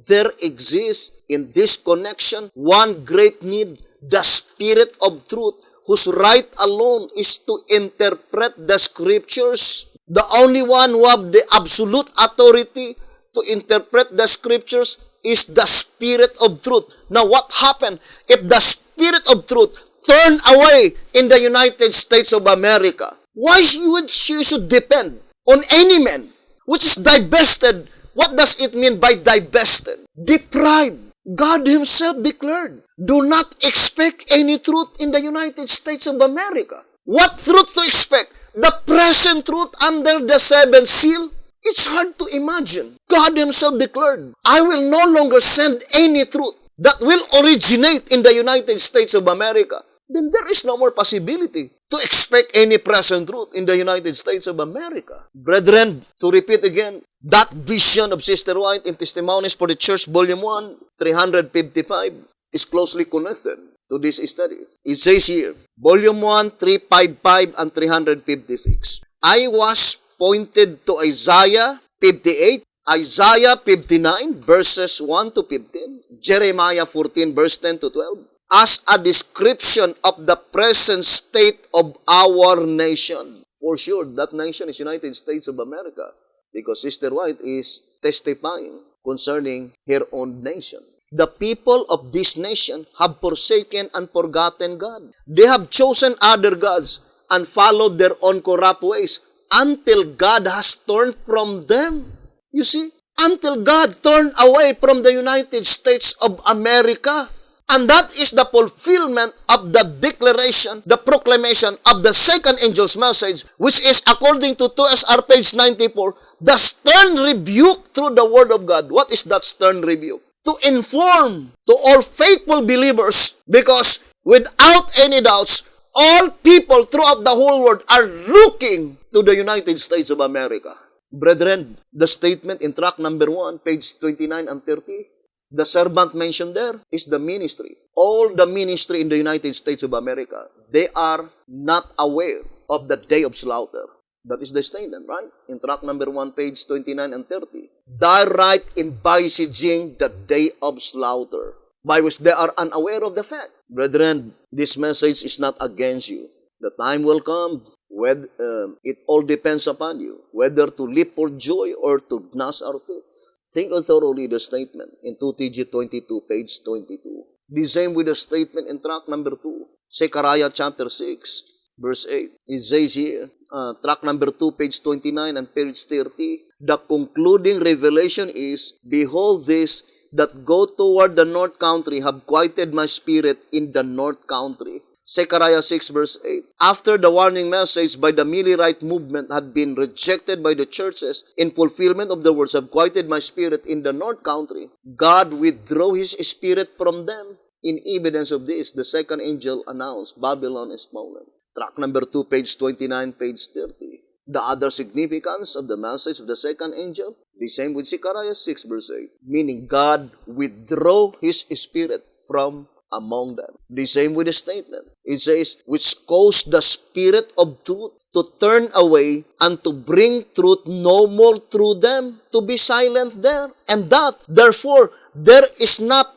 there exists in this connection one great need, the Spirit of truth, whose right alone is to interpret the Scriptures. The only one who have the absolute authority to interpret the Scriptures is the Spirit of truth. Now, what happened if the Spirit of truth turned away in the United States of America? Why you should depend on any man which is divested? What does it mean by divested? Deprived. God Himself declared, do not expect any truth in the United States of America. What truth to expect? The present truth under the seventh seal? It's hard to imagine. God Himself declared, I will no longer send any truth that will originate in the United States of America. Then there is no more possibility to expect any present truth in the United States of America. Brethren, to repeat again, that vision of Sister White in Testimonies for the Church, Volume 1, 355, is closely connected to this study. It says here, Volume 1, 355 and 356. I was pointed to Isaiah 58, Isaiah 59, verses 1 to 15, Jeremiah 14, verse 10 to 12, as a description of the present state of our nation. For sure, that nation is United States of America, because Sister White is testifying concerning her own nation. the people of this nation have forsaken and forgotten God. They have chosen other gods and followed their own corrupt ways until God has turned from them. You see, until God turned away from the United States of America. And that is the fulfillment of the declaration, the proclamation of the second angel's message, which is according to 2SR page 94, the stern rebuke through the word of God. What is that stern rebuke? To inform to all faithful believers, because without any doubts, all people throughout the whole world are looking to the United States of America. Brethren, the statement in track number 1, page 29 and 30, the servant mentioned there is the ministry. All the ministry in the United States of America, they are not aware of the day of slaughter. That is the statement, right? In track number 1, page 29 and 30. They right in envisaging the day of slaughter, by which they are unaware of the fact. Brethren, this message is not against you. The time will come when it all depends upon you, whether to leap for joy or to gnash our teeth. Think thoroughly the statement in 2TG 22, page 22. The same with the statement in track number 2, Zechariah chapter 6, verse 8. It says here, track number 2, page 29 and page 30, the concluding revelation is, behold this, that go toward the north country have quieted my spirit in the north country. Zechariah 6 verse 8. After the warning message by the Millerite movement had been rejected by the churches, in fulfillment of the words, have quieted my spirit in the north country, God withdrew His spirit from them. In evidence of this, the second angel announced, Babylon is fallen. Track number 2, page 29, page 30. The other significance of the message of the second angel, the same with Zechariah 6 verse 8, meaning God withdrew His spirit from among them. The same with the statement. It says, which caused the spirit of truth to turn away and to bring truth no more through them, to be silent there. And that, therefore, there is not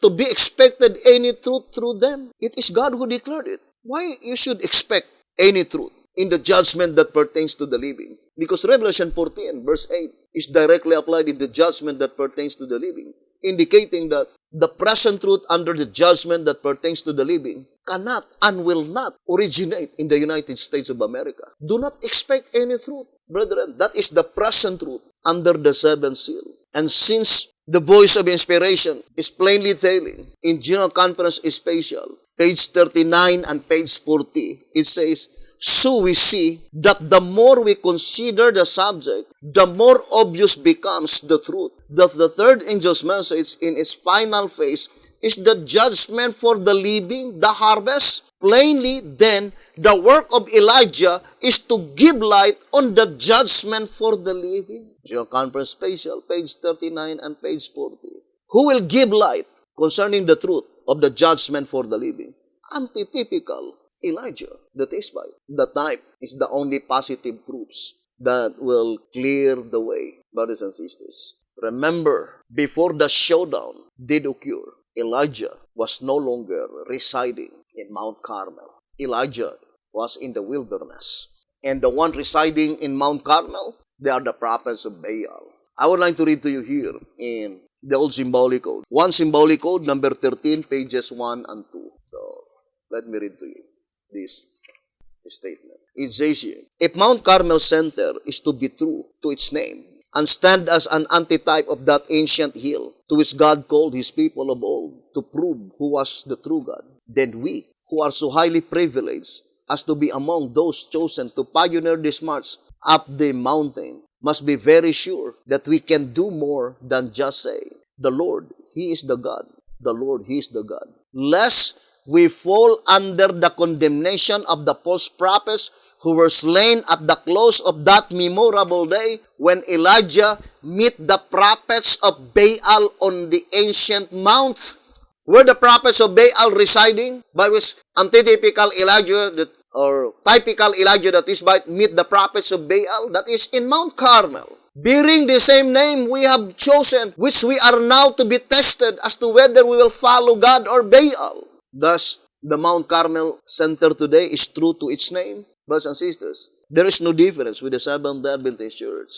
to be expected any truth through them. It is God who declared it. Why you should expect any truth in the judgment that pertains to the living? Because Revelation 14, verse 8, is directly applied in the judgment that pertains to the living, indicating that the present truth under the judgment that pertains to the living cannot and will not originate in the United States of America. Do not expect any truth, brethren. That is the present truth under the seventh seal. And since the voice of inspiration is plainly telling in General Conference Special, page 39 and page 40, it says, so we see that the more we consider the subject, the more obvious becomes the truth that the third angel's message in its final phase is the judgment for the living, the harvest. Plainly, then, the work of Elijah is to give light on the judgment for the living. General Conference Special, page 39 and page 40. Who will give light concerning the truth of the judgment for the living? Antitypical Elijah, the Tishbite. The type is the only positive proofs that will clear the way, brothers and sisters. Remember, before the showdown did occur, Elijah was no longer residing in Mount Carmel. Elijah was in the wilderness. And the one residing in Mount Carmel, they are the prophets of Baal. I would like to read to you here in the old symbolic code. One symbolic code, number 13, pages 1 and 2. So, let me read to you this statement. It says here, if Mount Carmel Center is to be true to its name and stand as an antitype of that ancient hill to which God called His people of old to prove who was the true God, then we, who are so highly privileged as to be among those chosen to pioneer this march up the mountain, must be very sure that we can do more than just say, the Lord, He is the God. The Lord, He is the God. Lest we fall under the condemnation of the false prophets who were slain at the close of that memorable day when Elijah met the prophets of Baal on the ancient mount. Were the prophets of Baal residing? By which antitypical Elijah, or typical Elijah the Tishbite, meet the prophets of Baal? That is in Mount Carmel. Bearing the same name we have chosen, which we are now to be tested as to whether we will follow God or Baal. Thus, the Mount Carmel Center today is true to its name. Brothers and sisters, there is no difference with the Seventh-day Adventist Church.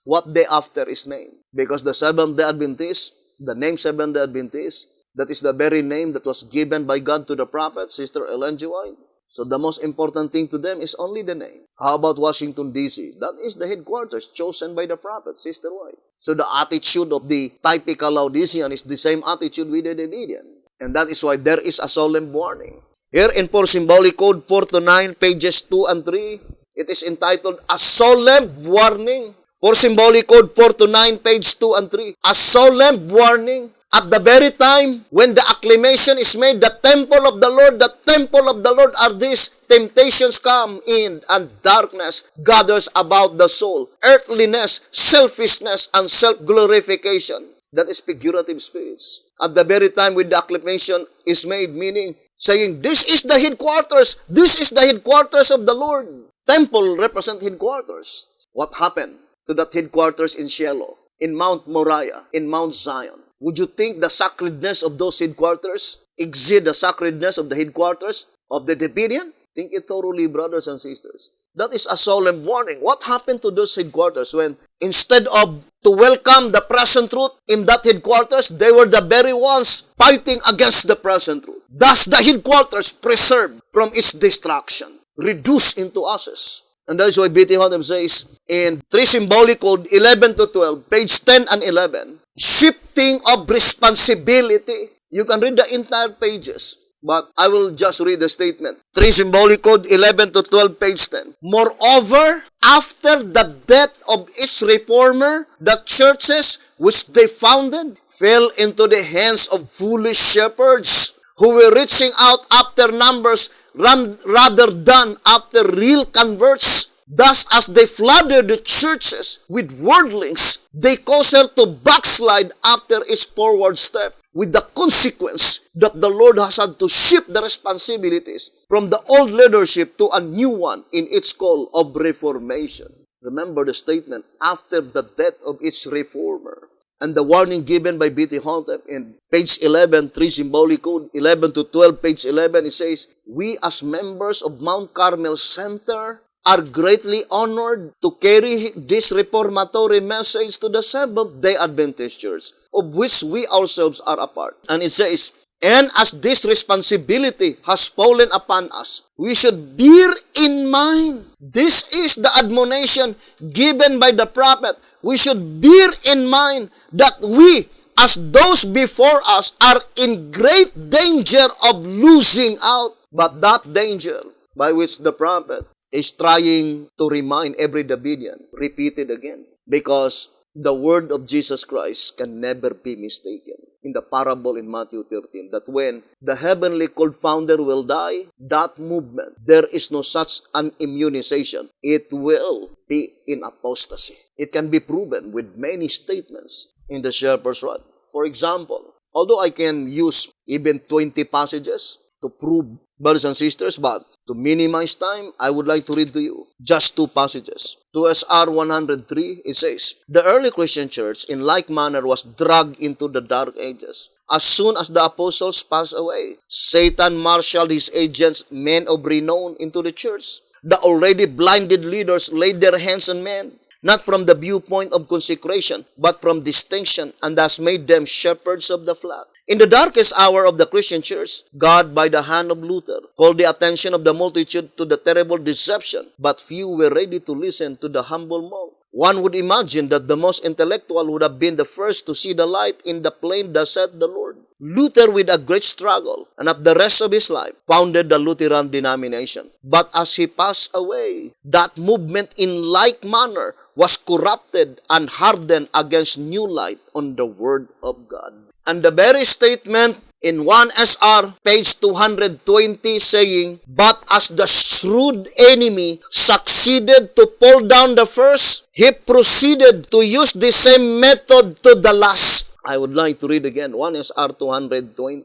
What they after is name. Because the Seventh-day Adventists the name Seventh-day Adventist. That is the very name that was given by God to the prophet, Sister Ellen G. White. So the most important thing to them is only the name. How about Washington, D.C.? That is the headquarters chosen by the prophet, Sister White. So the attitude of the typical Laodicean is the same attitude with the Davidian. And that is why there is a solemn warning. Here in For Symbolic Code 4 to 9, pages 2 and 3, it is entitled, A Solemn Warning. For Symbolic Code 4 to 9, page 2 and 3, a solemn warning. At the very time when the acclamation is made, the temple of the Lord are these. Temptations come in and darkness gathers about the soul. Earthliness, selfishness, and self-glorification. That is figurative speech. At the very time when the acclamation is made, meaning saying, this is the headquarters. This is the headquarters of the Lord. Temple represent headquarters. What happened to that headquarters in Shiloh, in Mount Moriah, in Mount Zion? Would you think the sacredness of those headquarters exceed the sacredness of the headquarters of the Davidian? Think it thoroughly, brothers and sisters. That is a solemn warning. What happened to those headquarters when instead of to welcome the present truth in that headquarters, they were the very ones fighting against the present truth. Thus the headquarters preserved from its destruction, reduced into ashes. And that's why B.T. Hodem says in 3 Symbolic Code 11 to 12, page 10 and 11, shifting of responsibility. You can read the entire pages, but I will just read the statement. 3 Symbolic Code 11 to 12, page 10. Moreover, after the death of its reformer, the churches which they founded fell into the hands of foolish shepherds who were reaching out after numbers rather than after real converts. Thus, as they flooded the churches with worldlings, they caused her to backslide after its forward step, with the consequence that the Lord has had to shift the responsibilities from the old leadership to a new one in its call of reformation. Remember the statement, after the death of its reformer. And the warning given by B.T. Hodem in page 11, 3 Symbolic Code 11 to 12, page 11, it says, we as members of Mount Carmel Center are greatly honored to carry this reformatory message to the Seventh-day Adventist Church, of which we ourselves are a part. And it says, and as this responsibility has fallen upon us, we should bear in mind, this is the admonition given by the prophet, we should bear in mind that we, as those before us, are in great danger of losing out. But that danger by which the prophet is trying to remind every Davidian, repeated again, because the word of Jesus Christ can never be mistaken. In the parable in Matthew 13, that when the heavenly called founder will die, that movement, there is no such an immunization. It will be in apostasy. It can be proven with many statements in the Shepherd's Rod. For example, although I can use even 20 passages to prove, brothers and sisters, but to minimize time, I would like to read to you just 2 passages. To SR 103, it says, the early Christian church in like manner was dragged into the dark ages. As soon as the apostles passed away, Satan marshaled his agents, men of renown, into the church. The already blinded leaders laid their hands on men, not from the viewpoint of consecration, but from distinction, and thus made them shepherds of the flock. In the darkest hour of the Christian church, God, by the hand of Luther, called the attention of the multitude to the terrible deception, but few were ready to listen to the humble monk. One would imagine that the most intellectual would have been the first to see the light in the plain, thus said the Lord. Luther, with a great struggle, and at the rest of his life, founded the Lutheran denomination. But as he passed away, that movement in like manner was corrupted and hardened against new light on the Word of God. And the very statement in 1 SR, page 220, saying, but as the shrewd enemy succeeded to pull down the first, he proceeded to use the same method to the last. I would like to read again, 1 SR 220.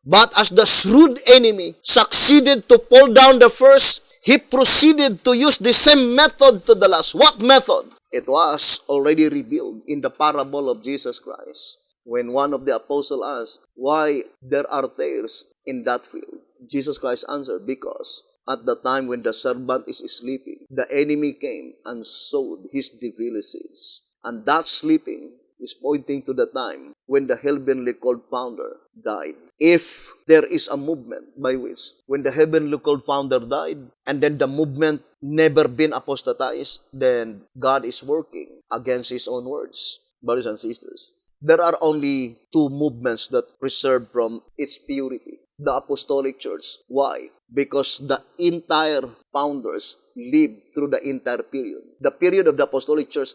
But as the shrewd enemy succeeded to pull down the first, he proceeded to use the same method to the last. What method? It was already revealed in the parable of Jesus Christ. When one of the apostles asked, why there are tares in that field? Jesus Christ answered, because at the time when the servant is sleeping, the enemy came and sowed his devilities. And that sleeping is pointing to the time when the heavenly called founder died. If there is a movement by which when the heavenly called founder died and then the movement never been apostatized, then God is working against His own words. Brothers and sisters, there are only two movements that preserve from its purity. The Apostolic Church. Why? Because the entire founders lived through the entire period. The period of the Apostolic Church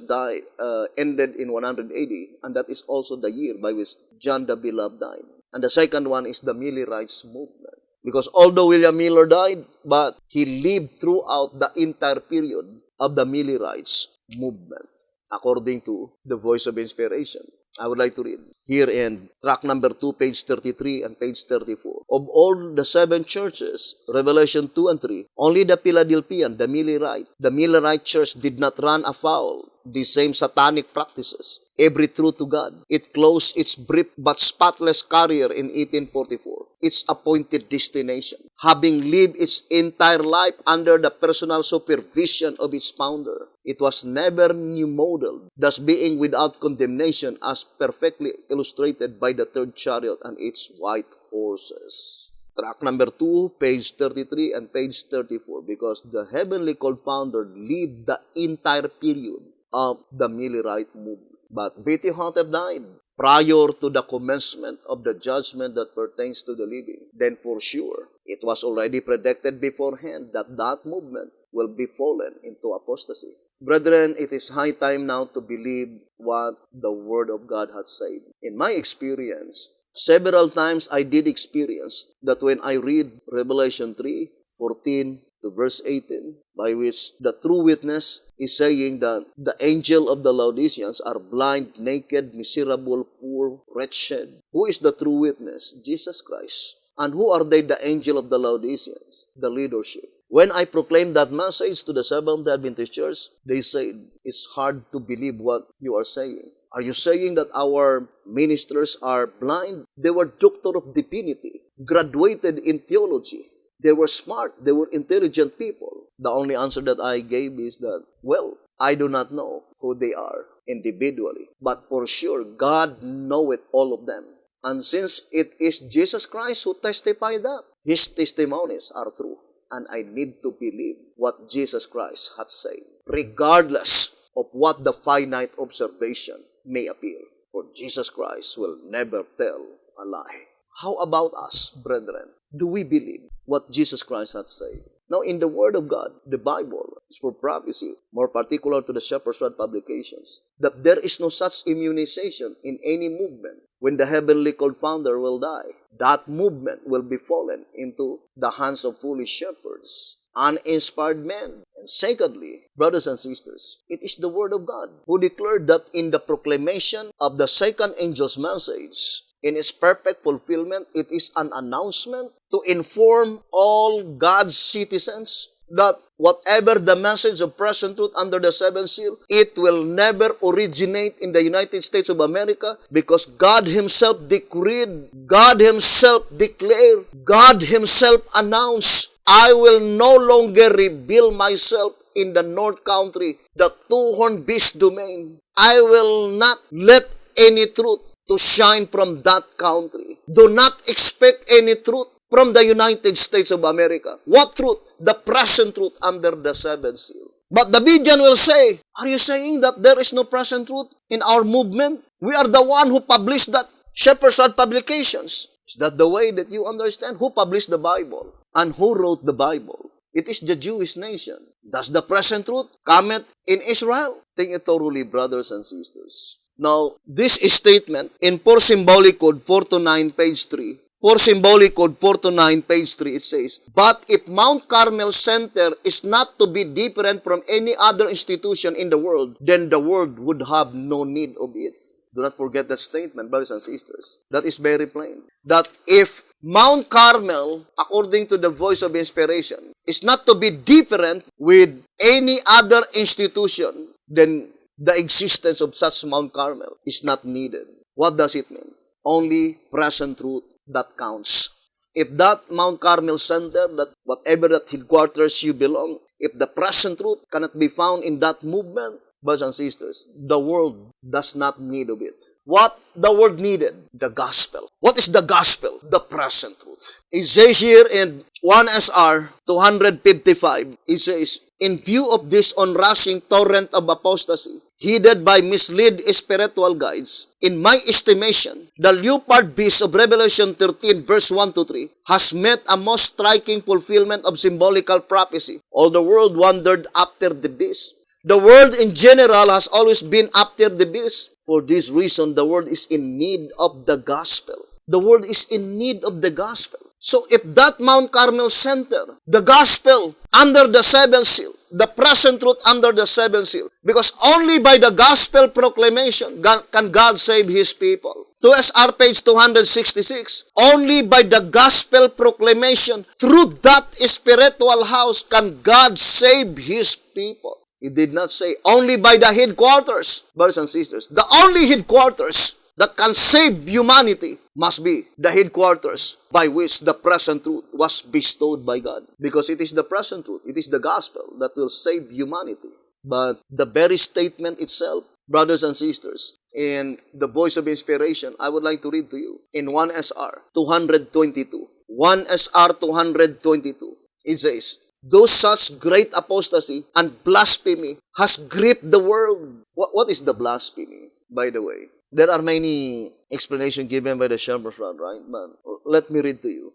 ended in 100 AD, and that is also the year by which John the Beloved died. And the second one is the Millerites movement. Because although William Miller died, but he lived throughout the entire period of the Millerites movement, according to the Voice of Inspiration. I would like to read here in track number 2, page 33 and page 34. Of all the 7 churches, Revelation 2 and 3, only the Philadelphian, the Millerite church did not run afoul the same satanic practices. Every true to God. It closed its brief but spotless career in 1844, its appointed destination, having lived its entire life under the personal supervision of its founder. It was never new modeled, thus being without condemnation as perfectly illustrated by the third chariot and its white horses. Track number 2, page 33 and page 34, because the heavenly called founder lived the entire period of the Millerite movement. But B.T. Hotep died prior to the commencement of the judgment that pertains to the living. Then for sure, it was already predicted beforehand that that movement will be fallen into apostasy. Brethren, it is high time now to believe what the Word of God has said. In my experience, several times I did experience that when I read Revelation 3:14 to verse 18, by which the true witness is saying that the angel of the Laodiceans are blind, naked, miserable, poor, wretched. Who is the true witness? Jesus Christ. And who are they, the angel of the Laodiceans? The leadership. When I proclaimed that message to the Seventh-day Adventist Church, they said, it's hard to believe what you are saying. Are you saying that our ministers are blind? They were doctor of divinity, graduated in theology. They were smart. They were intelligent people. The only answer that I gave is that, well, I do not know who they are individually. But for sure, God knoweth all of them. And since it is Jesus Christ who testified that, His testimonies are true. And I need to believe what Jesus Christ had said, regardless of what the finite observation may appear. For Jesus Christ will never tell a lie. How about us, brethren? Do we believe what Jesus Christ had said? Now, in the Word of God, the Bible is for prophecy, more particular to the Shepherd's Rod publications, that there is no such immunization in any movement when the heavenly called founder will die. That movement will be fallen into the hands of foolish shepherds, uninspired men. And secondly, brothers and sisters, it is the Word of God who declared that in the proclamation of the second angel's message, in its perfect fulfillment, it is an announcement to inform all God's citizens that whatever the message of present truth under the seventh seal, it will never originate in the United States of America, because God Himself decreed, God Himself declared, God Himself announced, I will no longer reveal myself in the North Country, the two-horned beast domain. I will not let any truth to shine from that country. Do not expect any truth from the United States of America. What truth? The present truth under the seventh seal. But the Bijan will say, are you saying that there is no present truth in our movement? We are the one who published that Shepherd's Rod publications. Is that the way that you understand? Who published the Bible? And who wrote the Bible? It is the Jewish nation. Does the present truth cometh in Israel? Think it thoroughly, brothers and sisters. Now, this statement in 4 Symbolic Code 429, page 3, 4 Symbolic Code 429, page 3, it says, but if Mount Carmel Center is not to be different from any other institution in the world, then the world would have no need of it. Do not forget that statement, brothers and sisters. That is very plain. That if Mount Carmel, according to the Voice of Inspiration, is not to be different with any other institution, then the existence of such Mount Carmel is not needed. What does it mean? Only present truth that counts. If that Mount Carmel Center, that whatever that headquarters you belong, if the present truth cannot be found in that movement, brothers and sisters, the world does not need of it. What the world needed? The gospel. What is the gospel? The present truth. It says here in 1 SR 255, it says, in view of this onrushing torrent of apostasy, headed by misled spiritual guides, in my estimation, the leopard beast of Revelation 13 verse 1 to 3 has met a most striking fulfillment of symbolical prophecy. All the world wandered after the beast. The world in general has always been after the beast. For this reason, the world is in need of the gospel. The world is in need of the gospel. So if that Mount Carmel Center, the gospel under the seventh seal, the present truth under the seventh seal, because only by the gospel proclamation can God save His people. 2SR page 266, only by the gospel proclamation through that spiritual house can God save His people. He did not say only by the headquarters, brothers and sisters. The only headquarters that can save humanity must be the headquarters by which the present truth was bestowed by God. Because it is the present truth, it is the gospel that will save humanity. But the very statement itself, brothers and sisters, in the voice of inspiration, I would like to read to you in 1 SR 222. 1 SR 222. It says, though such great apostasy and blasphemy has gripped the world. What is the blasphemy, by the way? There are many explanations given by the Shepherd's Rod, right? But let me read to you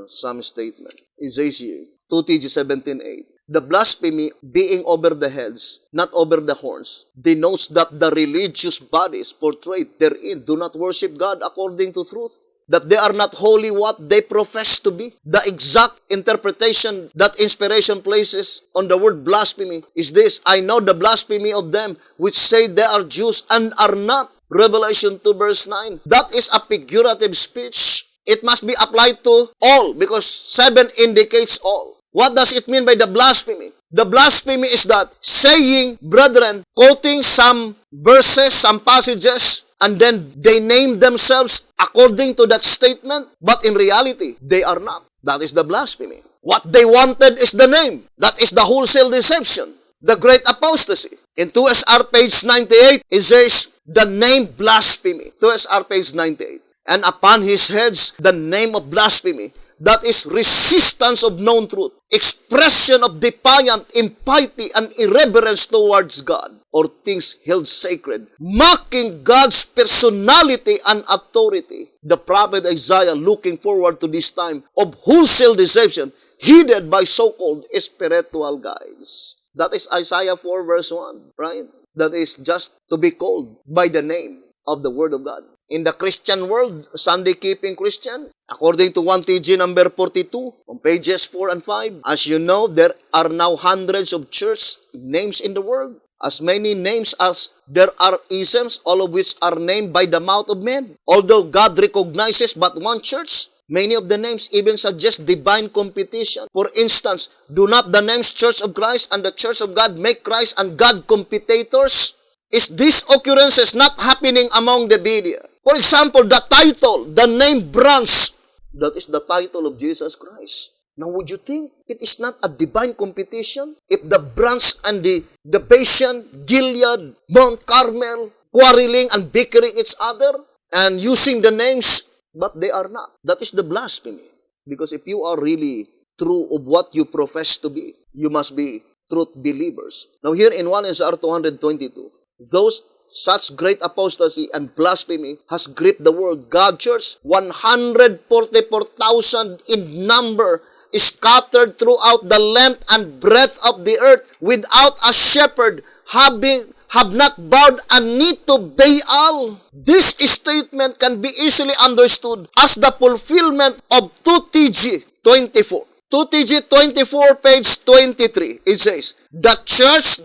some statement. It says here, 2 TG 17:8. The blasphemy being over the heads, not over the horns, denotes that the religious bodies portrayed therein do not worship God according to truth, that they are not wholly what they profess to be. The exact interpretation that inspiration places on the word blasphemy is this: I know the blasphemy of them which say they are Jews and are not. Revelation 2 verse 9. That is a figurative speech. It must be applied to all because 7 indicates all. What does it mean by the blasphemy? The blasphemy is that saying, brethren, quoting some verses, some passages, and then they name themselves according to that statement, but in reality, they are not. That is the blasphemy. What they wanted is the name. That is the wholesale deception, the great apostasy. In 2SR page 98, it says, the name blasphemy. 2SR page 98. And upon his heads, the name of blasphemy. That is resistance of known truth, expression of defiant impiety and irreverence towards God or things held sacred, mocking God's personality and authority. The prophet Isaiah looking forward to this time of wholesale deception heeded by so-called spiritual guides. That is Isaiah 4 verse 1, right? That is just to be called by the name of the Word of God. In the Christian world, Sunday-keeping Christian, according to 1 TG number 42, on pages 4 and 5, as you know, there are now hundreds of church names in the world. As many names as there are isms, all of which are named by the mouth of men. Although God recognizes but one church, many of the names even suggest divine competition. For instance, do not the names Church of Christ and the Church of God make Christ and God competitors? Is these occurrences not happening among the media? For example, the title, the name branch, that is the title of Jesus Christ. Now, would you think it is not a divine competition if the branch and the Bashan, Gilead, Mount Carmel, quarreling and bickering each other and using the names, but they are not? That is the blasphemy. Because if you are really true of what you profess to be, you must be truth believers. Now, here in 1 SR 222, those such great apostasy and blasphemy has gripped the world. God Church, 144,000 in number, is scattered throughout the length and breadth of the earth without a shepherd, have not bowed a knee to Baal. This statement can be easily understood as the fulfillment of 2 TG 24. 2 TG 24, page 23. It says, The church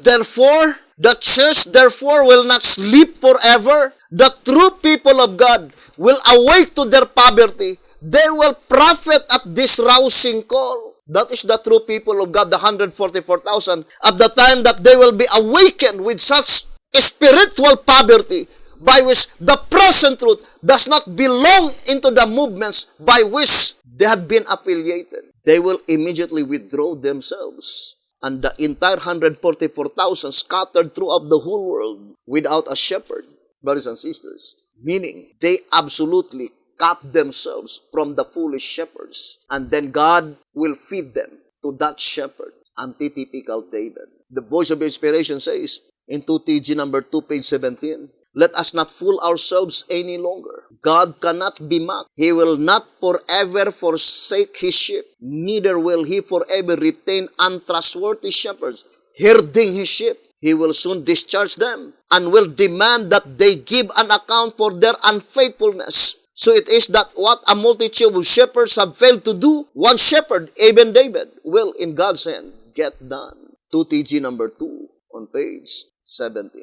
therefore will not sleep forever. The true people of God will awake to their poverty. They will profit at this rousing call. That is the true people of God, the 144,000, at the time that they will be awakened with such spiritual poverty by which the present truth does not belong into the movements by which they had been affiliated. They will immediately withdraw themselves and the entire 144,000 scattered throughout the whole world without a shepherd, brothers and sisters. Meaning, they absolutely cut themselves from the foolish shepherds, and then God will feed them to that shepherd, antitypical David. The Voice of Inspiration says in 2TG number 2, page 17, let us not fool ourselves any longer. God cannot be mocked. He will not forever forsake his sheep, neither will he forever retain untrustworthy shepherds, herding his sheep. He will soon discharge them and will demand that they give an account for their unfaithfulness. So it is that what a multitude of shepherds have failed to do, one shepherd, even David, will in God's hand get done. 2TG number 2 on page 17.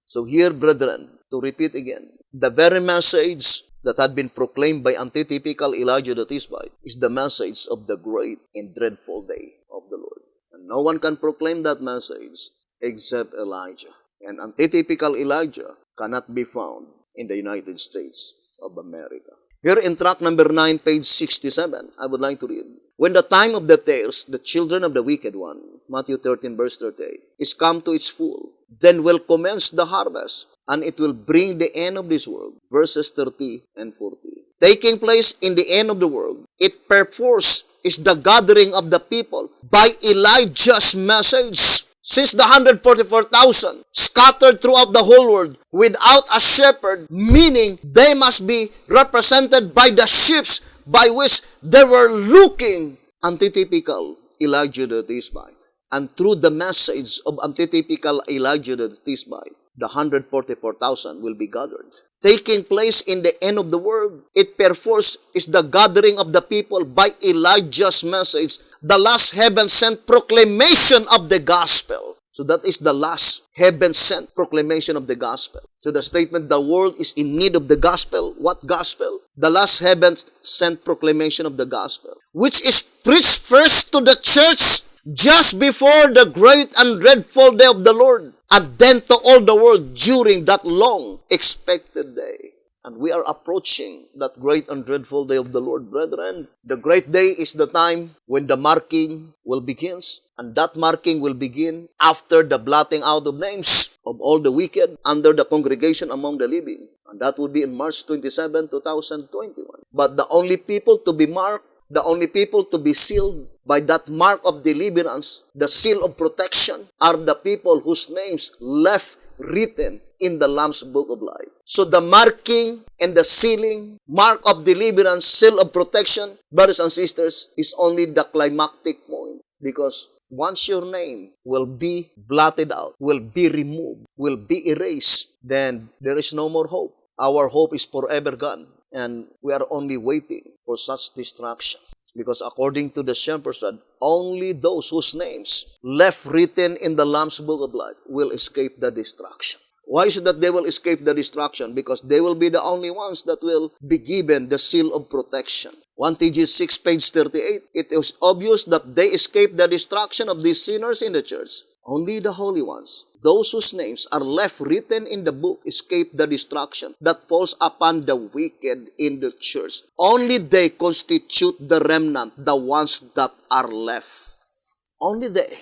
So here, brethren, to repeat again, the very message that had been proclaimed by antitypical Elijah the Tishbite is the message of the great and dreadful day of the Lord. And no one can proclaim that message except Elijah. And antitypical Elijah cannot be found in the United States of America. Here in tract number 9, page 67, I would like to read. When the time of the tares, the children of the wicked one, Matthew 13, verse 38, is come to its full, then will commence the harvest, and it will bring the end of this world. Verses 30 and 40. Taking place in the end of the world, it perforce is the gathering of the people by Elijah's message. Since the 144,000 scattered throughout the whole world without a shepherd, meaning they must be represented by the sheep by which they were looking, antitypical Elijah the Tishbite. And through the message of antitypical Elijah the Tishbite, the 144,000 will be gathered. Taking place in the end of the world, it perforce is the gathering of the people by Elijah's message, the last heaven-sent proclamation of the gospel. So that is the last heaven-sent proclamation of the gospel. So the statement, the world is in need of the gospel. What gospel? The last heaven-sent proclamation of the gospel, which is preached first to the church just before the great and dreadful day of the Lord, and then to all the world during that long expected day. And we are approaching that great and dreadful day of the Lord, brethren. The great day is the time when the marking will begin, and that marking will begin after the blotting out of names of all the wicked under the congregation among the living. And that will be in March 27, 2021. But the only people to be marked, the only people to be sealed by that mark of deliverance, the seal of protection, are the people whose names left written in the Lamb's Book of Life. So the marking and the sealing, mark of deliverance, seal of protection, brothers and sisters, is only the climactic point. Because once your name will be blotted out, will be removed, will be erased, then there is no more hope. Our hope is forever gone, and we are only waiting for such destruction. Because according to the shepherds, only those whose names left written in the Lamb's Book of Life will escape the destruction. Why is it that they will escape the destruction? Because they will be the only ones that will be given the seal of protection. 1TG 6, page 38, it is obvious that they escape the destruction of these sinners in the church. Only the holy ones, those whose names are left written in the book, escape the destruction that falls upon the wicked in the church. Only they constitute the remnant, the ones that are left. Only they.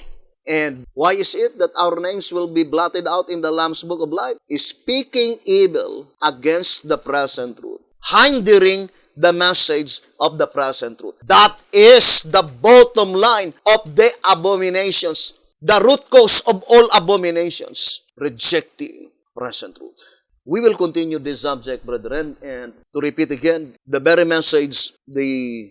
And why is it that our names will be blotted out in the Lamb's Book of Life? Is speaking evil against the present truth, hindering the message of the present truth. That is the bottom line of the abominations. The root cause of all abominations, rejecting present truth. We will continue this subject, brethren, and to repeat again, the very message, the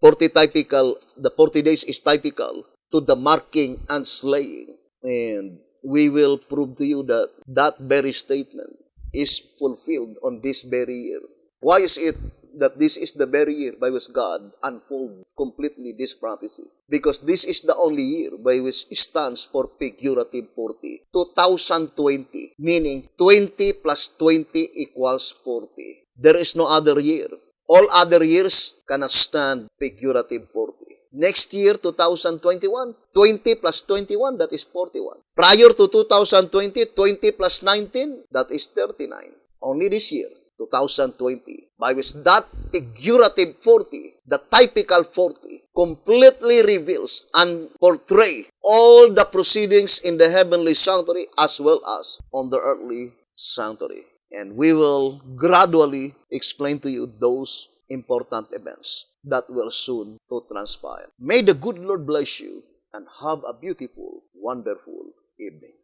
40 days is typical to the marking and slaying. And we will prove to you that that very statement is fulfilled on this very year. Why is it that this is the very year by which God unfold completely this prophecy? Because this is the only year by which stands for figurative 40. 2020, meaning 20 plus 20 equals 40. There is no other year. All other years cannot stand figurative 40. Next year, 2021, 20 plus 21, that is 41. Prior to 2020, 20 plus 19, that is 39. Only this year, 2020. By which that figurative 40, the typical 40, completely reveals and portray all the proceedings in the heavenly sanctuary as well as on the earthly sanctuary. And we will gradually explain to you those important events that will soon to transpire. May the good Lord bless you and have a beautiful, wonderful evening.